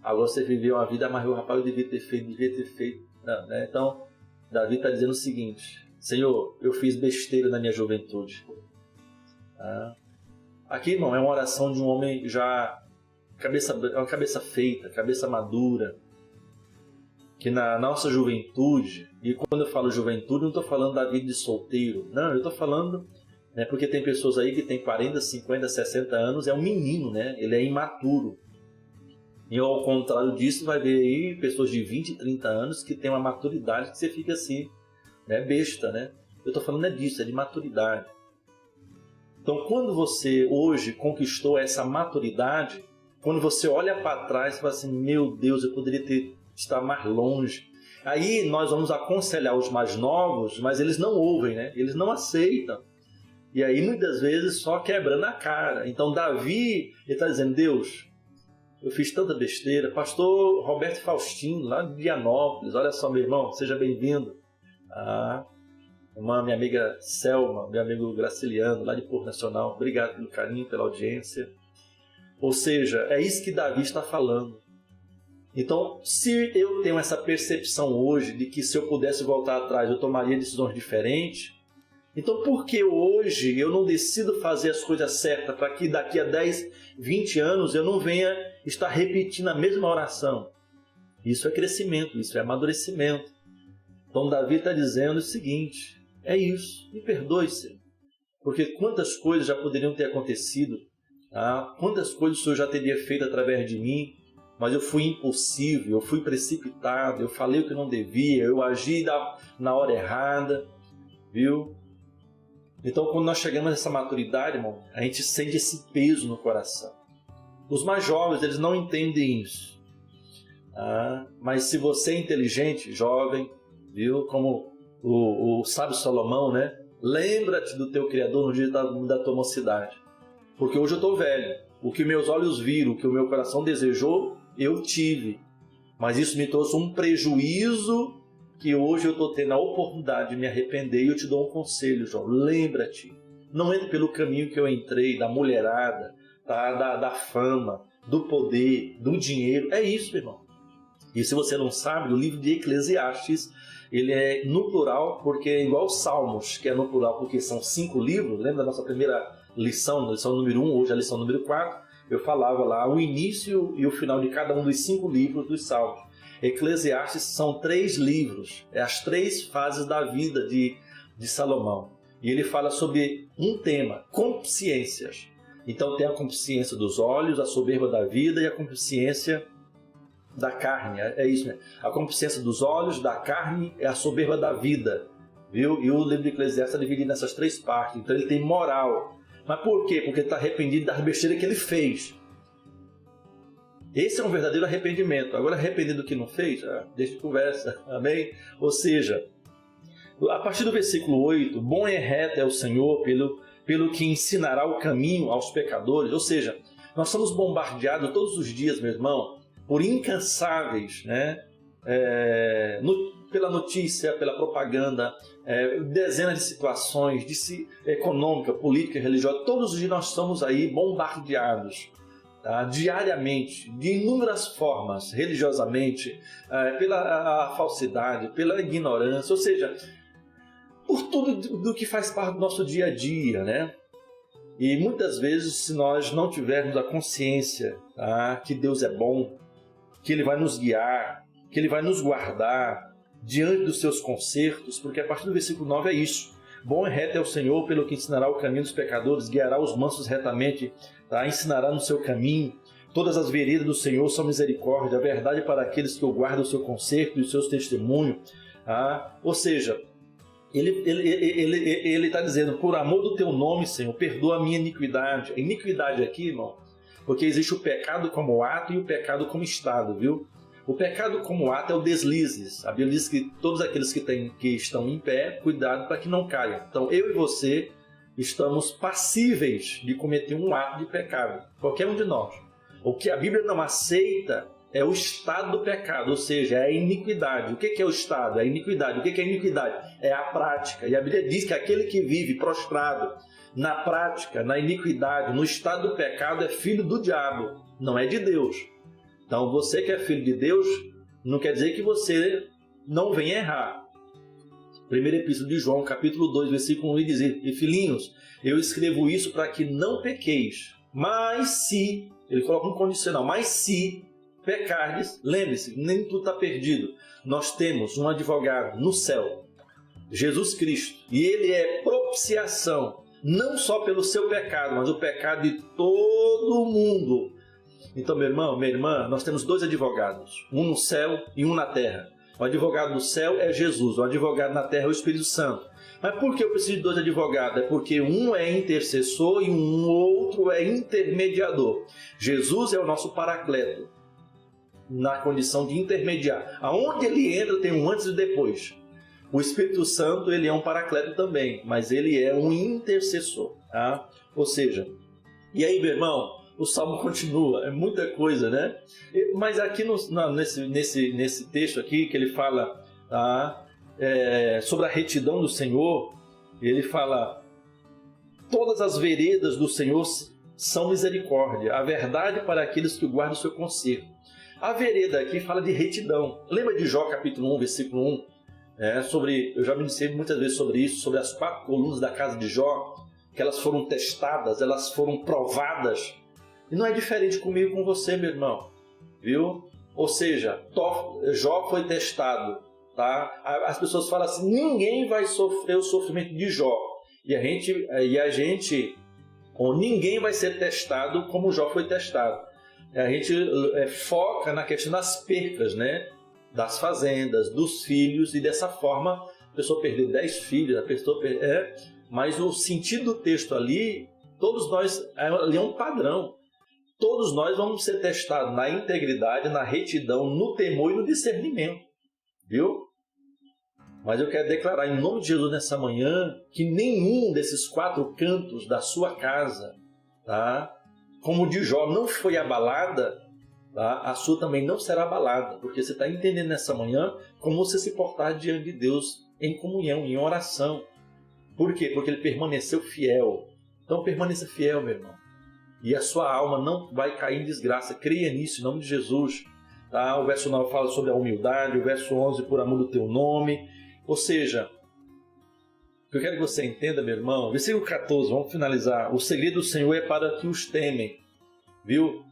Agora você viveu uma vida, mas eu devia ter feito. Não, né? Então, Davi está dizendo o seguinte: Senhor, eu fiz besteira na minha juventude. Aqui, irmão, é uma oração de um homem já uma cabeça feita, cabeça madura, que na nossa juventude, e quando eu falo juventude, não estou falando da vida de solteiro, não, eu estou falando né? Porque tem pessoas aí que tem 40, 50, 60 anos, é um menino, né? Ele é imaturo. E ao contrário disso, vai ver aí pessoas de 20, 30 anos que tem uma maturidade que você fica assim, né? Besta, né? Eu estou falando disso, é de maturidade. Então, quando você hoje conquistou essa maturidade, quando você olha para trás e fala assim, meu Deus, eu poderia estar mais longe. Aí nós vamos aconselhar os mais novos, mas eles não ouvem, né? Eles não aceitam. E aí, muitas vezes, só quebrando a cara. Então, Davi, ele está dizendo, Deus, eu fiz tanta besteira. Pastor Roberto Faustino, lá de Vianópolis, olha só, meu irmão, seja bem-vindo. Minha amiga Selma, meu amigo Graciliano, lá de Porto Nacional, obrigado pelo carinho, pela audiência. Ou seja, é isso que Davi está falando. Então, se eu tenho essa percepção hoje de que se eu pudesse voltar atrás eu tomaria decisões diferentes, então por que hoje eu não decido fazer as coisas certas para que daqui a 10, 20 anos eu não venha estar repetindo a mesma oração? Isso é crescimento, isso é amadurecimento. Então Davi está dizendo o seguinte, é isso, me perdoe, Senhor, porque quantas coisas já poderiam ter acontecido, quantas coisas o Senhor já teria feito através de mim, mas eu fui impulsivo, eu fui precipitado, eu falei o que não devia, eu agi na hora errada, viu? Então, quando nós chegamos a essa maturidade, irmão, a gente sente esse peso no coração. Os mais jovens, eles não entendem isso. Mas se você é inteligente, jovem, viu? Como o sábio Salomão, né? Lembra-te do teu Criador no dia da tua mocidade. Porque hoje eu estou velho. O que meus olhos viram, o que o meu coração desejou, eu tive. Mas isso me trouxe um prejuízo que hoje eu estou tendo a oportunidade de me arrepender. E eu te dou um conselho, João. Lembra-te. Não entre pelo caminho que eu entrei, da mulherada, da fama, do poder, do dinheiro. É isso, irmão. E se você não sabe, o livro de Eclesiastes, ele é no plural, porque é igual aos Salmos, que é no plural porque são 5 livros. Lembra da nossa primeira lição número 1, hoje a lição número 4? Eu falava lá o início e o final de cada um dos 5 livros dos Salmos. Eclesiastes são 3 livros, é as 3 fases da vida de Salomão. E ele fala sobre um tema, concupiscências. Então tem a concupiscência dos olhos, a soberba da vida e a concupiscência da carne. É isso, né? A concupiscência dos olhos, da carne é a soberba da vida. Viu? E o livro de Eclesiastes é dividido nessas 3 partes. Então ele tem moral. Mas por quê? Porque ele está arrependido das besteiras que ele fez. Esse é um verdadeiro arrependimento. Agora, arrependido do que não fez, deixa de conversa. Amém? Ou seja, a partir do versículo 8, bom e reto é o Senhor pelo que ensinará o caminho aos pecadores. Ou seja, nós somos bombardeados todos os dias, meu irmão, por incansáveis, né? Pela notícia, pela propaganda, dezenas de situações econômica, política, religiosa. Todos os dias nós estamos aí bombardeados, tá? Diariamente, de inúmeras formas, religiosamente, pela falsidade, pela ignorância, ou seja, por tudo do que faz parte do nosso dia a dia, né? E muitas vezes, se nós não tivermos a consciência, tá, que Deus é bom, que Ele vai nos guiar, que Ele vai nos guardar diante dos seus concertos, porque a partir do versículo 9 é isso. Bom e reto é o Senhor, pelo que ensinará o caminho dos pecadores, guiará os mansos retamente, tá? Ensinará no seu caminho. Todas as veredas do Senhor são misericórdia, a verdade para aqueles que o guardam o seu concerto e os seus testemunhos. Tá? Ou seja, ele está dizendo, por amor do teu nome, Senhor, perdoa a minha iniquidade. A iniquidade aqui, irmão, porque existe o pecado como ato e o pecado como estado, viu? O pecado como ato é o deslizes. A Bíblia diz que todos aqueles que estão em pé, cuidado para que não caiam. Então, eu e você estamos passíveis de cometer um ato de pecado. Qualquer um de nós. O que a Bíblia não aceita é o estado do pecado, ou seja, é a iniquidade. O que é o estado? É a iniquidade. O que é a iniquidade? É a prática. E a Bíblia diz que aquele que vive prostrado na prática, na iniquidade, no estado do pecado, é filho do diabo, não é de Deus. Então, você que é filho de Deus, não quer dizer que você não venha errar. Primeira Epístola de João, capítulo 2, versículo 1, diz: E filhinhos, eu escrevo isso para que não pequeis. Mas se, ele coloca um condicional, mas se pecardes, lembre-se, nem tudo está perdido. Nós temos um advogado no céu, Jesus Cristo, e ele é propiciação não só pelo seu pecado, mas o pecado de todo mundo. Então, meu irmão, minha irmã, nós temos dois advogados, um no céu e um na terra. O advogado no céu é Jesus, o advogado na terra é o Espírito Santo. Mas por que eu preciso de dois advogados? É porque um é intercessor e um outro é intermediador. Jesus é o nosso paracleto, na condição de intermediar. Aonde ele entra tem um antes e depois. O Espírito Santo, ele é um paracleto também, mas ele é um intercessor. Tá? Ou seja, e aí, meu irmão, o Salmo continua, é muita coisa, né? Mas aqui nesse texto aqui, que ele fala sobre a retidão do Senhor, ele fala: todas as veredas do Senhor são misericórdia, a verdade para aqueles que guardam o seu conserto. A vereda aqui fala de retidão. Lembra de Jó capítulo 1, versículo 1? Eu já me disse muitas vezes sobre isso, sobre as 4 colunas da casa de Jó, que elas foram testadas, elas foram provadas. E não é diferente comigo e com você, meu irmão, viu? Ou seja, Jó foi testado, tá? As pessoas falam assim: ninguém vai sofrer o sofrimento de Jó. Ou ninguém vai ser testado como Jó foi testado. A gente foca na questão das percas, né? Das fazendas, dos filhos, e dessa forma a pessoa perder 10 filhos, mas o sentido do texto ali, todos nós, ali é um padrão. Todos nós vamos ser testados na integridade, na retidão, no temor e no discernimento. Viu? Mas eu quero declarar em nome de Jesus nessa manhã que nenhum desses 4 cantos da sua casa, tá? Como o de Jó não foi abalada, tá? A sua também não será abalada. Porque você está entendendo nessa manhã como você se portar diante de Deus em comunhão, em oração. Por quê? Porque ele permaneceu fiel. Então permaneça fiel, meu irmão. E a sua alma não vai cair em desgraça. Creia nisso, em nome de Jesus. Tá? O verso 9 fala sobre a humildade, o verso 11, por amor do teu nome. Ou seja, o que eu quero que você entenda, meu irmão, versículo 14, vamos finalizar. O segredo do Senhor é para que os temem. Viu?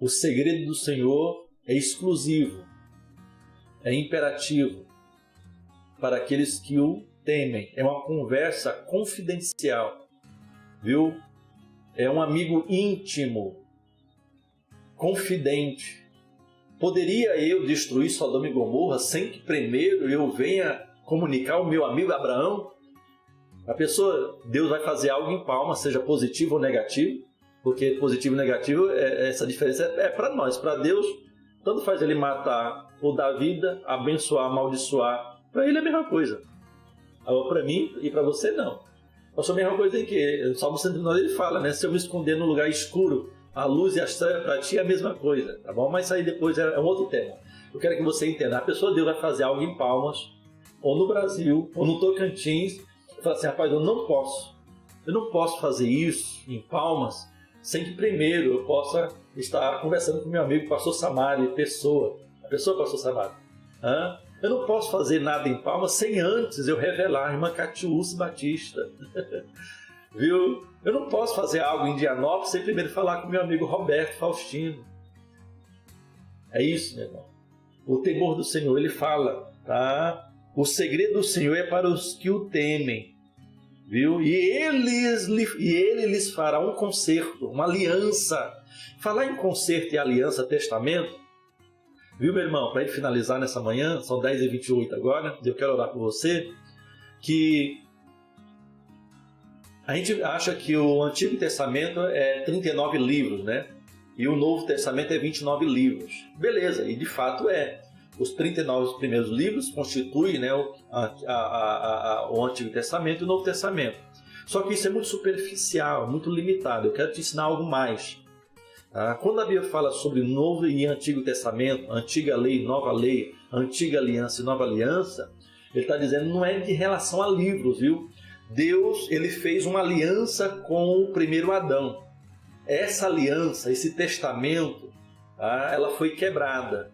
O segredo do Senhor é exclusivo, é imperativo para aqueles que o temem. É uma conversa confidencial. Viu? É um amigo íntimo, confidente. Poderia eu destruir Sodoma e Gomorra sem que primeiro eu venha comunicar ao meu amigo Abraão? Deus vai fazer algo em palma, seja positivo ou negativo, porque positivo e negativo, essa diferença é para nós. Para Deus, tanto faz ele matar ou dar vida, abençoar, amaldiçoar. Para ele é a mesma coisa. Agora, para mim e para você, não. Mas a mesma coisa em que o Salmo 109 ele fala, né? Se eu me esconder no lugar escuro, a luz e as trevas para ti é a mesma coisa, tá bom? Mas isso aí depois é um outro tema. Eu quero que você entenda. A pessoa de Deus vai fazer algo em Palmas, ou no Brasil, ou no Tocantins, e fala assim: rapaz, eu não posso fazer isso em Palmas sem que primeiro eu possa estar conversando com meu amigo pastor Samari, pastor Samari. Eu não posso fazer nada em Palmas sem antes eu revelar a irmã Catiúce Batista. Viu? Eu não posso fazer algo em Dianópolis sem primeiro falar com meu amigo Roberto Faustino. É isso, meu irmão. O temor do Senhor, ele fala, tá? O segredo do Senhor é para os que o temem. Viu? E ele lhes fará um concerto, uma aliança. Falar em concerto e aliança, testamento, viu, meu irmão? Para ir finalizar nessa manhã, são 10h28 agora, eu quero orar por você, que a gente acha que o Antigo Testamento é 39 livros, né? E o Novo Testamento é 29 livros. Beleza, e de fato é. Os 39 primeiros livros constituem, né, o Antigo Testamento e o Novo Testamento. Só que isso é muito superficial, muito limitado. Eu quero te ensinar algo mais. Quando a Bíblia fala sobre Novo e Antigo Testamento, Antiga Lei, Nova Lei, Antiga Aliança e Nova Aliança, ele está dizendo não é de relação a livros, viu? Deus, ele fez uma aliança com o primeiro Adão. Essa aliança, esse testamento, ela foi quebrada.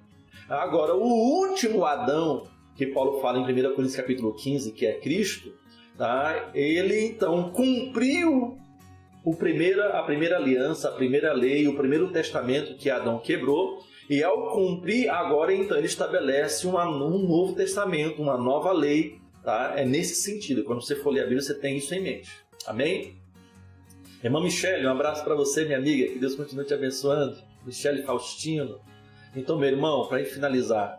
Agora, o último Adão, que Paulo fala em 1 Coríntios capítulo 15, que é Cristo, ele então cumpriu a primeira aliança, a primeira lei, o primeiro testamento que Adão quebrou, e ao cumprir, agora então ele estabelece um novo testamento, uma nova lei, Tá? É nesse sentido. Quando você for ler a Bíblia, você tem isso em mente. Amém? Irmã Michele, um abraço para você, minha amiga. Que Deus continue te abençoando. Michele Faustino. Então, meu irmão, para finalizar.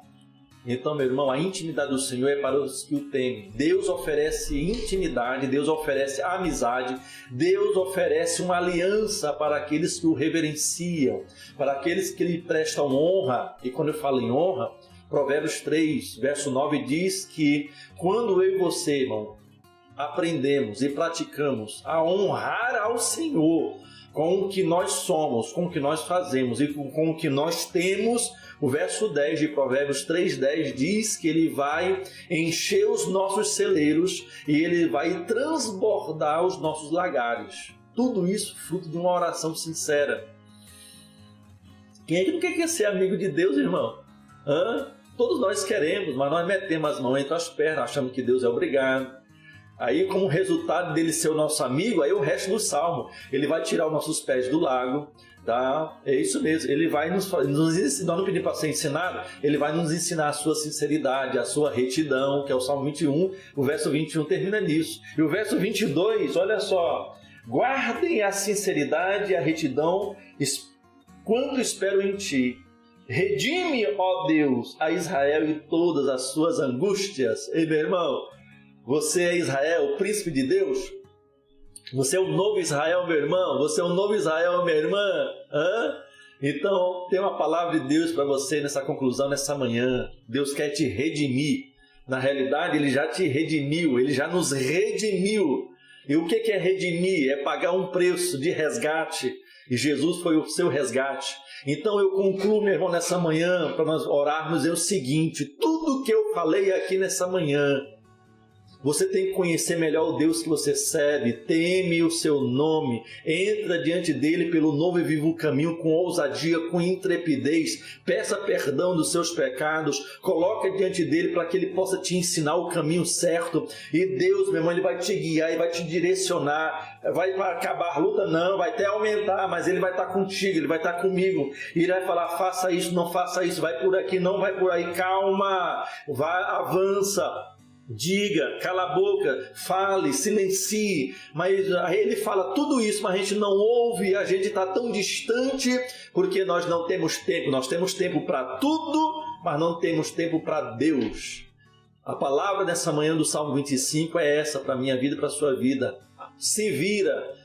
Então, meu irmão, a intimidade do Senhor é para os que o temem. Deus oferece intimidade, Deus oferece amizade, Deus oferece uma aliança para aqueles que o reverenciam, para aqueles que lhe prestam honra. E quando eu falo em honra, Provérbios 3, verso 9 diz que quando eu e você, irmão, aprendemos e praticamos a honrar ao Senhor com o que nós somos, com o que nós fazemos e com o que nós temos, o verso 10 de Provérbios 3:10 diz que Ele vai encher os nossos celeiros e Ele vai transbordar os nossos lagares. Tudo isso fruto de uma oração sincera. Quem é que não quer ser amigo de Deus, irmão? Todos nós queremos, mas nós metemos as mãos entre as pernas, achando que Deus é obrigado. Aí, como resultado dele ser o nosso amigo, aí o resto do salmo, ele vai tirar os nossos pés do lago, tá? É isso mesmo, ele vai nos ensinar, nós não pedimos para ser ensinado, ele vai nos ensinar a sua sinceridade, a sua retidão, que é o salmo 21, o verso 21 termina nisso. E o verso 22, olha só, guardem a sinceridade e a retidão quando espero em ti. Redime, ó Deus, a Israel e todas as suas angústias. Ei, meu irmão, você é Israel, o príncipe de Deus? Você é o novo Israel, meu irmão? Você é o novo Israel, minha irmã? Então, tem uma palavra de Deus para você nessa conclusão, nessa manhã. Deus quer te redimir. Na realidade, Ele já te redimiu, Ele já nos redimiu. E o que é redimir? É pagar um preço de resgate. E Jesus foi o seu resgate. Então eu concluo, meu irmão, nessa manhã, para nós orarmos, é o seguinte: tudo que eu falei aqui nessa manhã, você tem que conhecer melhor o Deus que você serve, teme o seu nome, entra diante dele pelo novo e vivo caminho com ousadia, com intrepidez, peça perdão dos seus pecados, coloca diante dele para que ele possa te ensinar o caminho certo. E Deus, meu irmão, ele vai te guiar e vai te direcionar. Vai acabar a luta? Não, vai até aumentar, mas ele vai estar contigo, ele vai estar comigo. E ele vai falar: faça isso, não faça isso, vai por aqui, não vai por aí, calma, vai, avança. Diga, cala a boca, fale, silencie. Mas aí ele fala tudo isso, mas a gente não ouve, a gente está tão distante, porque nós não temos tempo. Nós temos tempo para tudo, mas não temos tempo para Deus. A palavra dessa manhã do Salmo 25 é essa para a minha vida e para a sua vida. Se vira.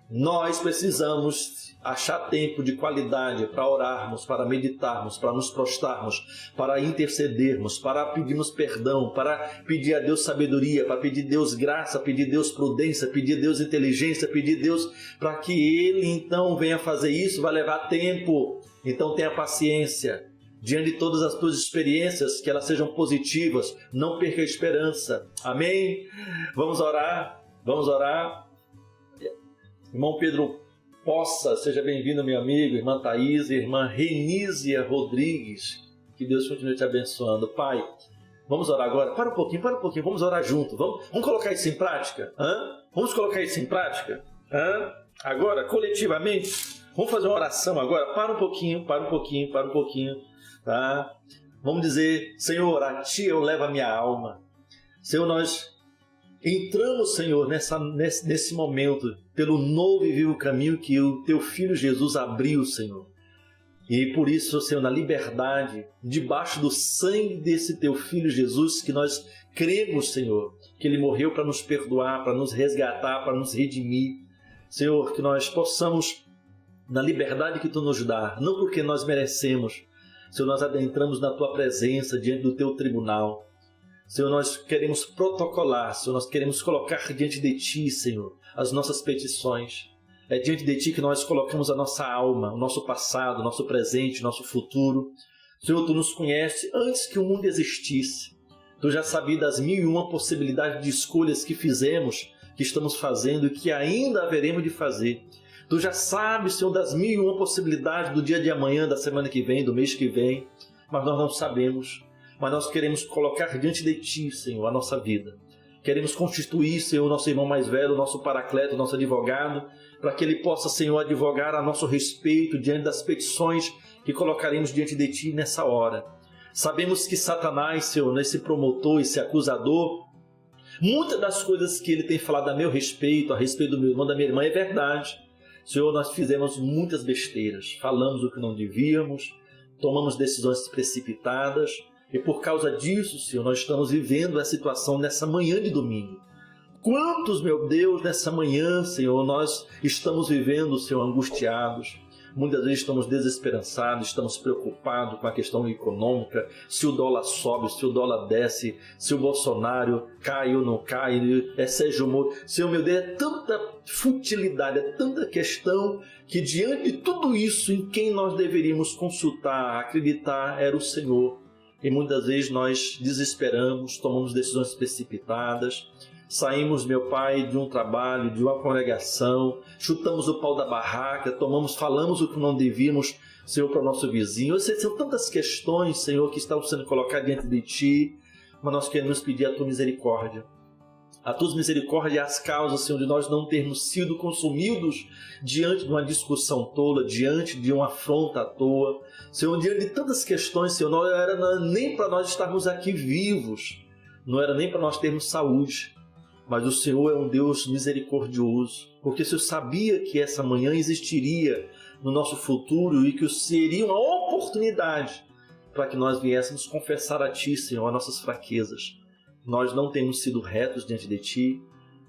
Nós precisamos achar tempo de qualidade para orarmos, para meditarmos, para nos prostrarmos, para intercedermos, para pedirmos perdão, para pedir a Deus sabedoria, para pedir a Deus graça, pedir a Deus prudência, pedir a Deus inteligência, pedir a Deus para que Ele então venha fazer isso. Vai levar tempo, então tenha paciência. Diante de todas as tuas experiências, que elas sejam positivas, não perca a esperança. Amém? Vamos orar, vamos orar. Irmão Pedro Poça, seja bem-vindo, meu amigo, irmã Thaís, irmã Renísia Rodrigues, que Deus continue te abençoando. Pai, vamos orar agora? Para um pouquinho, vamos orar junto, vamos colocar isso em prática? Vamos colocar isso em prática? Agora, coletivamente, vamos fazer uma oração agora? Para um pouquinho, tá? Vamos dizer: Senhor, a Ti eu levo a minha alma. Senhor, nós entramos, Senhor, nesse momento, pelo novo e vivo caminho que o Teu Filho Jesus abriu, Senhor. E por isso, Senhor, na liberdade, debaixo do sangue desse Teu Filho Jesus, que nós cremos, Senhor, que Ele morreu para nos perdoar, para nos resgatar, para nos redimir. Senhor, que nós possamos, na liberdade que Tu nos dá, não porque nós merecemos, Senhor, nós adentramos na Tua presença, diante do Teu tribunal. Senhor, nós queremos protocolar, Senhor, nós queremos colocar diante de Ti, Senhor, as nossas petições. É diante de Ti que nós colocamos a nossa alma, o nosso passado, o nosso presente, o nosso futuro. Senhor, Tu nos conhece antes que o mundo existisse. Tu já sabias das 1001 possibilidades de escolhas que fizemos, que estamos fazendo e que ainda haveremos de fazer. Tu já sabes, Senhor, das 1001 possibilidades do dia de amanhã, da semana que vem, do mês que vem, mas nós não sabemos. Mas nós queremos colocar diante de Ti, Senhor, a nossa vida. Queremos constituir, Senhor, o nosso irmão mais velho, o nosso paracleto, o nosso advogado, para que ele possa, Senhor, advogar a nosso respeito diante das petições que colocaremos diante de Ti nessa hora. Sabemos que Satanás, Senhor, esse promotor, esse acusador, Muitas das coisas que Ele tem falado a meu respeito, a respeito do meu irmão, da minha irmã, é verdade. Senhor, nós fizemos muitas besteiras, falamos o que não devíamos, tomamos decisões precipitadas, e por causa disso, Senhor, nós estamos vivendo a situação nessa manhã de domingo. Quantos, meu Deus, nessa manhã, Senhor, nós estamos vivendo, Senhor, angustiados. Muitas vezes estamos desesperançados, estamos preocupados com a questão econômica, se o dólar sobe, se o dólar desce, se o Bolsonaro cai ou não cai, Sérgio Moro. Senhor, meu Deus, é tanta futilidade, é tanta questão que diante de tudo isso, em quem nós deveríamos consultar, acreditar, era o Senhor. E muitas vezes nós desesperamos, tomamos decisões precipitadas, saímos, meu Pai, de um trabalho, de uma congregação, chutamos o pau da barraca, falamos o que não devíamos, Senhor, para o nosso vizinho. São tantas questões, Senhor, que estão sendo colocadas diante de Ti, mas nós queremos pedir a Tua misericórdia. A Tua misericórdia e as causas, Senhor, de nós não termos sido consumidos diante de uma discussão tola, diante de uma afronta à toa. Senhor, diante de tantas questões, Senhor, não era nem para nós estarmos aqui vivos, não era nem para nós termos saúde. Mas o Senhor é um Deus misericordioso, porque o Senhor sabia que essa manhã existiria no nosso futuro e que seria uma oportunidade para que nós viéssemos confessar a Ti, Senhor, as nossas fraquezas. Nós não temos sido retos diante de Ti.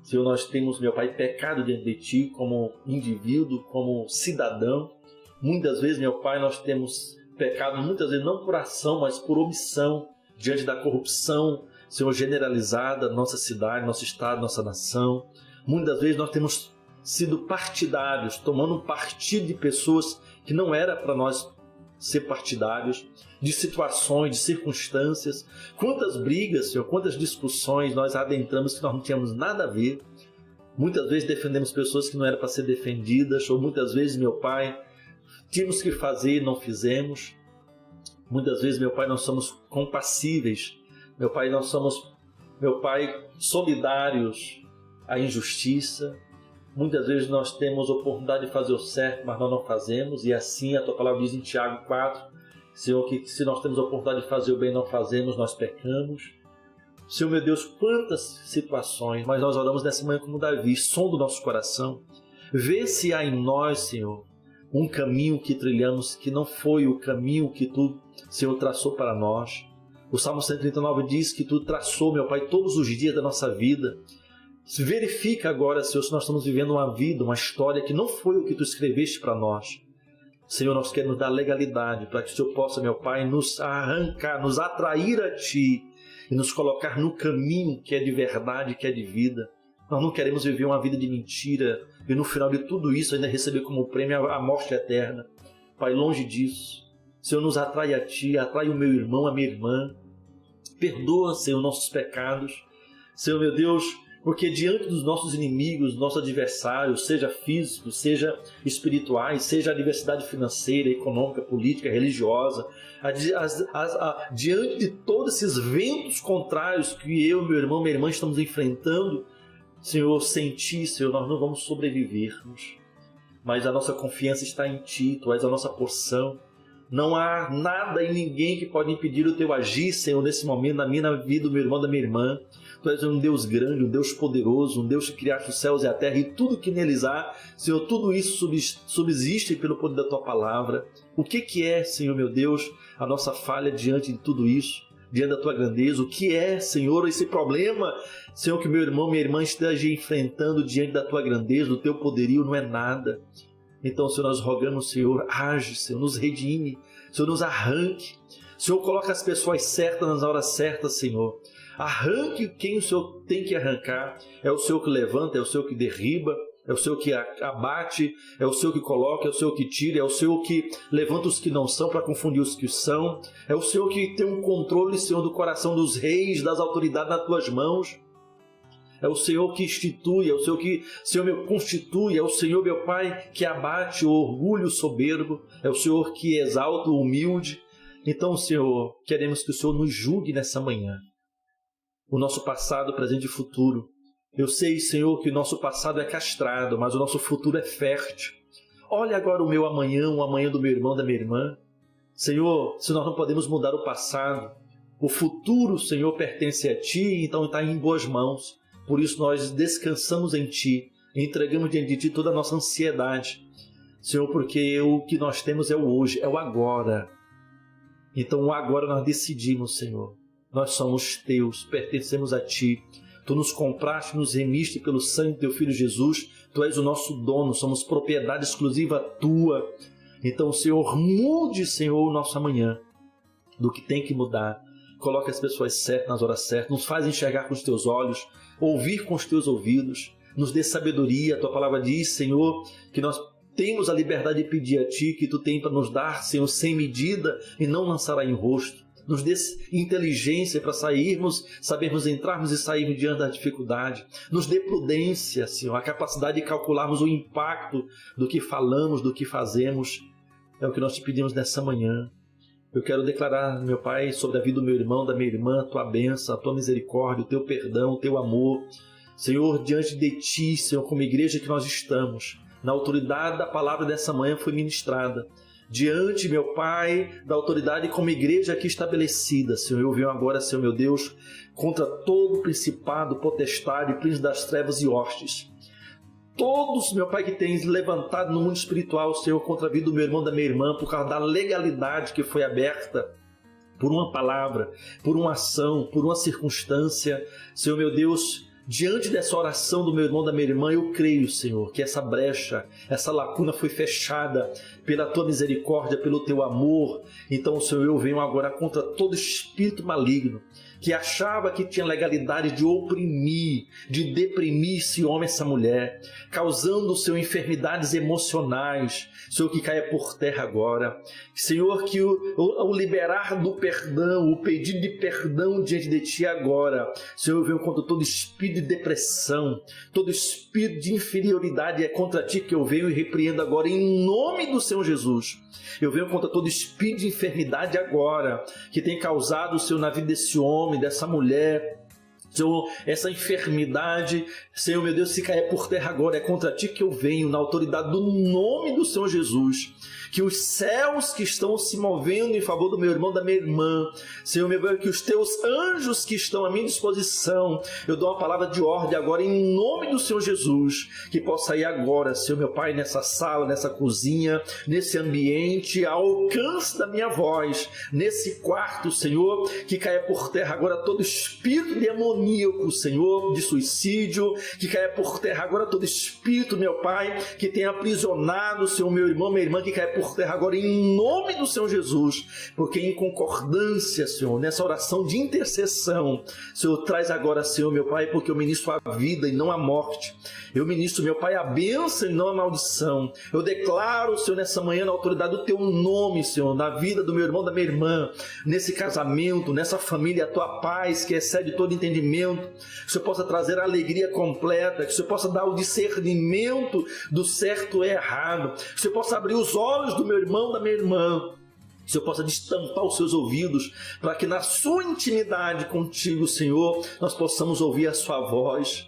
Senhor, nós temos, meu Pai, pecado diante de Ti como indivíduo, como cidadão. Muitas vezes, meu Pai, nós temos pecado, muitas vezes não por ação, mas por omissão, diante da corrupção, Senhor, generalizada, nossa cidade, nosso estado, nossa nação. Muitas vezes nós temos sido partidários, tomando um partido de pessoas que não era para nós ser partidários, de situações, de circunstâncias. Quantas brigas, Senhor, quantas discussões nós adentramos que nós não tínhamos nada a ver. Muitas vezes defendemos pessoas que não eram para ser defendidas, ou muitas vezes, meu Pai, tínhamos que fazer e não fizemos. Muitas vezes, meu Pai, nós somos compassíveis. Meu Pai, nós somos, meu Pai, solidários à injustiça. Muitas vezes nós temos oportunidade de fazer o certo, mas nós não fazemos. E assim a Tua palavra diz em Tiago 4, Senhor, que se nós temos a oportunidade de fazer o bem e não fazemos, nós pecamos. Senhor, meu Deus, quantas situações, mas nós oramos nessa manhã como Davi, som do nosso coração. Vê se há em nós, Senhor, um caminho que trilhamos que não foi o caminho que Tu, Senhor, traçou para nós. O Salmo 139 diz que Tu traçou, meu Pai, todos os dias da nossa vida. Verifica agora, Senhor, se nós estamos vivendo uma vida, uma história que não foi o que Tu escreveste para nós. Senhor, nós queremos dar legalidade para que o Senhor possa, meu Pai, nos arrancar, nos atrair a Ti e nos colocar no caminho que é de verdade, que é de vida. Nós não queremos viver uma vida de mentira e no final de tudo isso ainda receber como prêmio a morte eterna. Pai, longe disso. Senhor, nos atrai a Ti, atrai o meu irmão, a minha irmã. Perdoa, Senhor, nossos pecados. Senhor, meu Deus, porque diante dos nossos inimigos, nossos adversários, seja físicos, seja espirituais, seja a adversidade financeira, econômica, política, religiosa, diante de todos esses ventos contrários que eu, meu irmão, minha irmã estamos enfrentando, Senhor, sem Ti, Senhor, nós não vamos sobrevivermos. Mas a nossa confiança está em Ti, Tu és a nossa porção. Não há nada e ninguém que pode impedir o Teu agir, Senhor, nesse momento, na minha vida, do meu irmão, da minha irmã. Tu és um Deus grande, um Deus poderoso, um Deus que criaste os céus e a terra e tudo que neles há. Senhor, tudo isso subsiste pelo poder da Tua palavra. O que é, Senhor, meu Deus, a nossa falha diante de tudo isso? Diante da Tua grandeza? O que é, Senhor, esse problema, Senhor, que meu irmão, minha irmã esteja enfrentando diante da Tua grandeza, do Teu poderio? Não é nada. Então, Senhor, nós rogamos, Senhor, age, Senhor, nos redime, Senhor, nos arranque. Senhor, coloca as pessoas certas nas horas certas, Senhor. Arranque quem o Senhor tem que arrancar. É o Senhor que levanta, é o Senhor que derriba, é o Senhor que abate, é o Senhor que coloca, é o Senhor que tira, é o Senhor que levanta os que não são para confundir os que são. É o Senhor que tem um controle, Senhor, do coração dos reis, das autoridades nas Tuas mãos. É o Senhor que institui, é o Senhor que, Senhor, meu, constitui, é o Senhor, meu Pai, que abate o orgulho soberbo, é o Senhor que exalta o humilde. Então, Senhor, queremos que o Senhor nos julgue nessa manhã. O nosso passado, presente e futuro. Eu sei, Senhor, que o nosso passado é castrado, mas o nosso futuro é fértil. Olha agora o amanhã do meu irmão, da minha irmã. Senhor, se nós não podemos mudar o passado, O futuro, Senhor, pertence a Ti, então está em boas mãos. Por isso nós descansamos em Ti, entregamos diante de Ti toda a nossa ansiedade. Senhor, porque o que nós temos é o hoje, é o agora. Então o agora nós decidimos, Senhor. Nós somos Teus, pertencemos a Ti. Tu nos compraste, nos remiste pelo sangue do Teu Filho Jesus. Tu és o nosso dono, somos propriedade exclusiva Tua. Então, Senhor, mude, Senhor, o nosso amanhã do que tem que mudar. Coloque as pessoas certas nas horas certas, nos faz enxergar com os Teus olhos, ouvir com os Teus ouvidos, nos dê sabedoria. A Tua palavra diz, Senhor, que nós temos a liberdade de pedir a Ti, que Tu tens para nos dar, Senhor, sem medida e não lançará em rosto. Nos dê inteligência para sabermos entrarmos e sairmos diante da dificuldade. Nos dê prudência, Senhor, a capacidade de calcularmos o impacto do que falamos, do que fazemos. É o que nós Te pedimos nessa manhã. Eu quero declarar, meu Pai, sobre a vida do meu irmão, da minha irmã, a Tua bênção, a Tua misericórdia, o Teu perdão, o Teu amor. Senhor, diante de Ti, Senhor, como igreja que nós estamos, na autoridade da palavra dessa manhã foi ministrada. Diante, meu Pai, da autoridade como igreja aqui estabelecida, Senhor, eu venho agora, Senhor, meu Deus, contra todo principado, potestade, príncipe das trevas e hostes. Todos, meu Pai, que tens levantado no mundo espiritual, Senhor, contra a vida do meu irmão, da minha irmã, por causa da legalidade que foi aberta por uma palavra, por uma ação, por uma circunstância, Senhor, meu Deus, diante dessa oração do meu irmão, da minha irmã, eu creio, Senhor, que essa brecha, essa lacuna foi fechada pela Tua misericórdia, pelo Teu amor. Então, Senhor, eu venho agora contra todo espírito maligno que achava que tinha legalidade de oprimir, de deprimir esse homem, essa mulher, causando, Senhor, enfermidades emocionais. Senhor, que caia por terra agora. Senhor, que o liberar do perdão, o pedido de perdão diante de Ti agora. Senhor, eu venho contra todo espírito de depressão, todo espírito de inferioridade, é contra Ti que eu venho e repreendo agora, em nome do Senhor Jesus. Eu venho contra todo espírito de enfermidade agora, que tem causado, Senhor, na vida desse homem, dessa mulher. Senhor, essa enfermidade, Senhor, meu Deus, se cair por terra agora, é contra Ti que eu venho, na autoridade do nome do Senhor Jesus. Que os céus que estão se movendo em favor do meu irmão, da minha irmã, Senhor, meu Deus, que os Teus anjos que estão à minha disposição, eu dou uma palavra de ordem agora, em nome do Senhor Jesus, que possa ir agora, Senhor, meu Pai, nessa sala, nessa cozinha, nesse ambiente, ao alcance da minha voz, nesse quarto, Senhor, que caia por terra agora todo espírito demoníaco, Senhor, de suicídio, que caia por terra agora todo espírito, meu Pai, que tenha aprisionado, Senhor, meu irmão, minha irmã, que caia por terra agora, em nome do Senhor Jesus, porque em concordância, Senhor, nessa oração de intercessão, Senhor, traz agora, Senhor, meu Pai, porque eu ministro a vida e não a morte. Eu ministro, meu Pai, a bênção e não a maldição. Eu declaro, Senhor, nessa manhã, na autoridade do Teu nome, Senhor, na vida do meu irmão, da minha irmã, nesse casamento, nessa família, a Tua paz, que excede todo entendimento, que o Senhor possa trazer a alegria completa, que o Senhor possa dar o discernimento do certo e errado, que o Senhor possa abrir os olhos do meu irmão, da minha irmã, que o Senhor possa destampar os seus ouvidos, para que na sua intimidade contigo, Senhor, nós possamos ouvir a sua voz.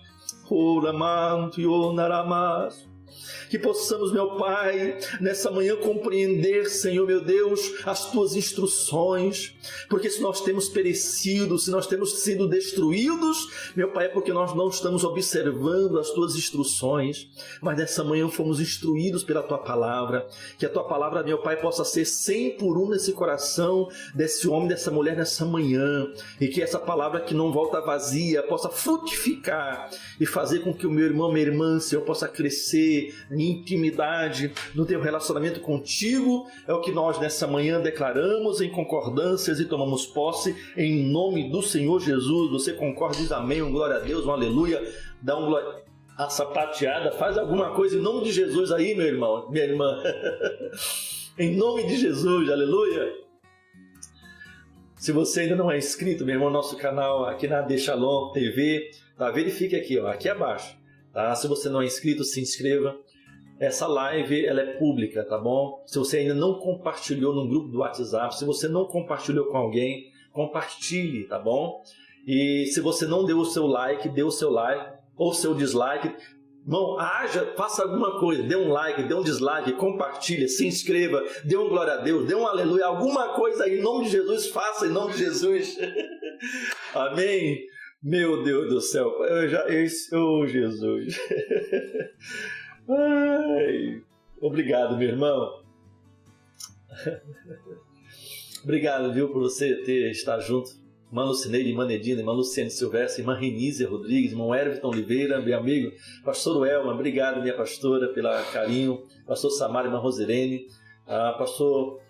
Que possamos, meu Pai, nessa manhã compreender, Senhor, meu Deus, as Tuas instruções, porque se nós temos perecido, se nós temos sido destruídos, meu Pai, é porque nós não estamos observando as Tuas instruções, mas nessa manhã fomos instruídos pela Tua palavra, que a Tua palavra, meu Pai, possa ser 100 por 1 nesse coração desse homem, dessa mulher, nessa manhã, e que essa palavra que não volta vazia possa frutificar e fazer com que o meu irmão, minha irmã, Senhor, possa crescer em intimidade no Teu relacionamento contigo. É o que nós nessa manhã declaramos em concordâncias e tomamos posse em nome do Senhor Jesus. Você concorda? Diz amém, um glória a Deus, um aleluia. Dá um glória a sapateada, faz alguma coisa em nome de Jesus aí, meu irmão, minha irmã. Em nome de Jesus, aleluia. Se você ainda não é inscrito, meu irmão, no nosso canal aqui na Shalom TV, tá? Verifique aqui, ó, aqui abaixo, tá? Se você não é inscrito, se inscreva. Essa live, ela é pública, tá bom? Se você ainda não compartilhou no grupo do WhatsApp, se você não compartilhou com alguém, compartilhe, tá bom? E se você não deu o seu like, dê o seu like ou seu dislike, Irmão, faça alguma coisa, dê um like, dê um dislike, compartilhe, se inscreva, dê um glória a Deus, dê um aleluia, alguma coisa aí, em nome de Jesus, faça em nome de Jesus. Amém? Meu Deus do céu, Jesus. Ai, obrigado, meu irmão. Obrigado, viu, por você estar junto. Irmã Lucineide, irmã Nedina, irmã Luciane Silvestre, irmã Renízia Rodrigues, irmão Everton Oliveira, meu amigo, pastor Elma, obrigado, minha pastora, pelo carinho, pastor Samara, irmã Rosirene, pastor,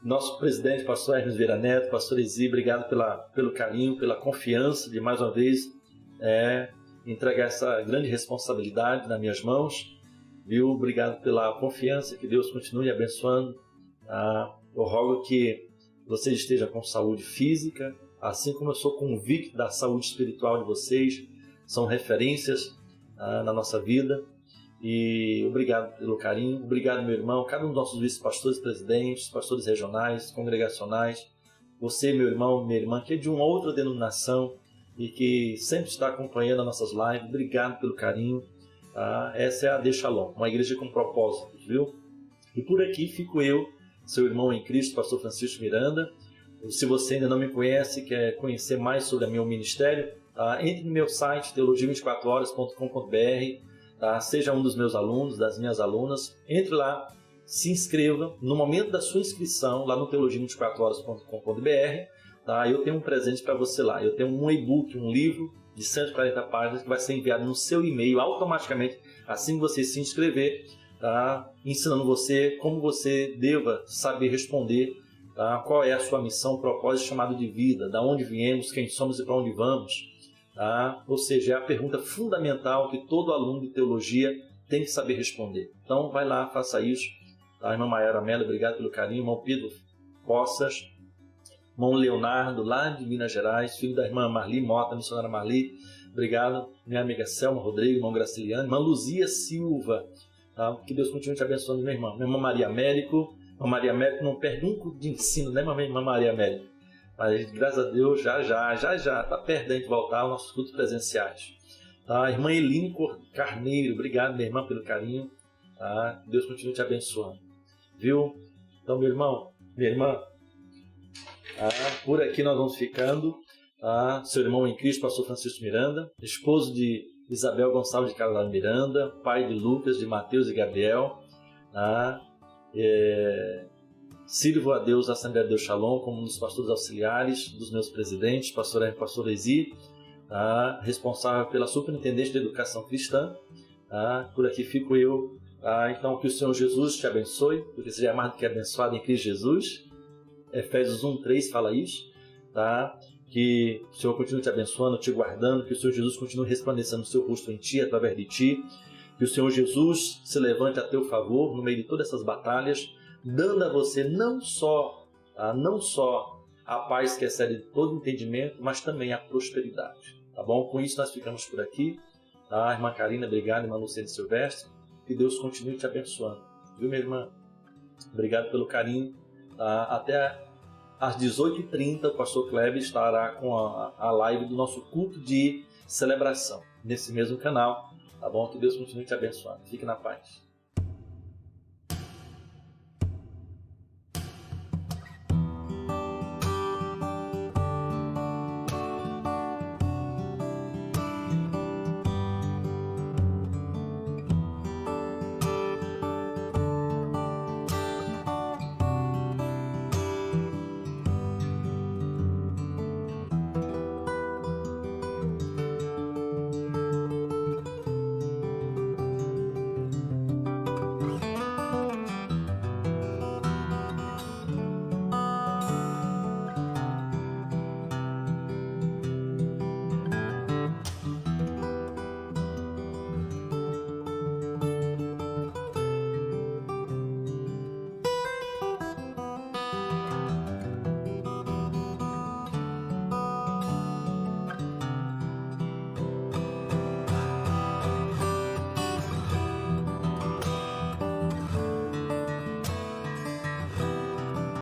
nosso presidente, pastor Hermes Vieira Neto, pastor Ezi, obrigado pelo carinho, pela confiança de mais uma vez entregar essa grande responsabilidade nas minhas mãos, viu? Obrigado pela confiança, que Deus continue abençoando. Eu rogo que você esteja com saúde física, assim como eu sou convicto da saúde espiritual de vocês, são referências na nossa vida. E obrigado pelo carinho, obrigado, meu irmão, cada um dos nossos vice-pastores, presidentes, pastores regionais, congregacionais, você, meu irmão, minha irmã, que é de uma outra denominação e que sempre está acompanhando as nossas lives, obrigado pelo carinho. Essa é a De Shalom, uma igreja com propósitos, viu? E por aqui fico eu, seu irmão em Cristo, pastor Francisco Miranda. Se você ainda não me conhece, quer conhecer mais sobre o meu ministério, entre no meu site, teologia24horas.com.br, seja um dos meus alunos, das minhas alunas, entre lá, se inscreva. No momento da sua inscrição, lá no teologia24horas.com.br, eu tenho um presente para você lá. Eu tenho um e-book, um livro de 140 páginas que vai ser enviado no seu e-mail automaticamente, assim que você se inscrever, ensinando você como você deva saber responder, qual é a sua missão, propósito, chamado de vida, da onde viemos, quem somos e para onde vamos. Ou seja, é a pergunta fundamental que todo aluno de teologia tem que saber responder. Então, vai lá, faça isso. Irmã Maiara Mello, obrigado pelo carinho. Irmão Pedro Poças, irmão Leonardo, lá de Minas Gerais, filho da irmã Marli Mota, missionária Marli, obrigado. Minha amiga Selma Rodrigues, irmão Graciliano, irmã Luzia Silva, que Deus continue te abençoando, minha irmã. Minha irmã Maria Américo, a Maria Américo não perde um culto de ensino, né, irmã Maria Américo? Mas, graças a Deus, já está perto da gente voltar aos nossos cultos presenciais. Irmã Eline Carneiro, obrigado, minha irmã, pelo carinho. Que Deus continue te abençoando. Viu? Então, meu irmão, minha irmã, por aqui nós vamos ficando. Seu irmão em Cristo, pastor Francisco Miranda, esposo de Isabel Gonçalves de Carvalho Miranda, pai de Lucas, de Mateus e Gabriel. Sirvo a Deus, a Assembleia de Deus Shalom, como um dos pastores auxiliares dos meus presidentes, pastor Ezi, responsável pela superintendência de educação cristã. Por aqui fico eu. Então, que o Senhor Jesus te abençoe, porque você já é mais do que abençoado em Cristo Jesus. Efésios 1:3 fala isso. Que o Senhor continue te abençoando, te guardando, que o Senhor Jesus continue resplandecendo o seu rosto em ti, através de ti. Que o Senhor Jesus se levante a teu favor no meio de todas essas batalhas, dando a você não só a paz que excede todo entendimento, mas também a prosperidade. Tá bom? Com isso nós ficamos por aqui. Irmã Karina, obrigado. Irmã Luciane Silvestre, que Deus continue te abençoando. Viu, minha irmã? Obrigado pelo carinho. Até às 18h30 o pastor Kleber estará com a live do nosso culto de celebração, nesse mesmo canal. Tá bom? Que Deus continue te abençoando. Fique na paz.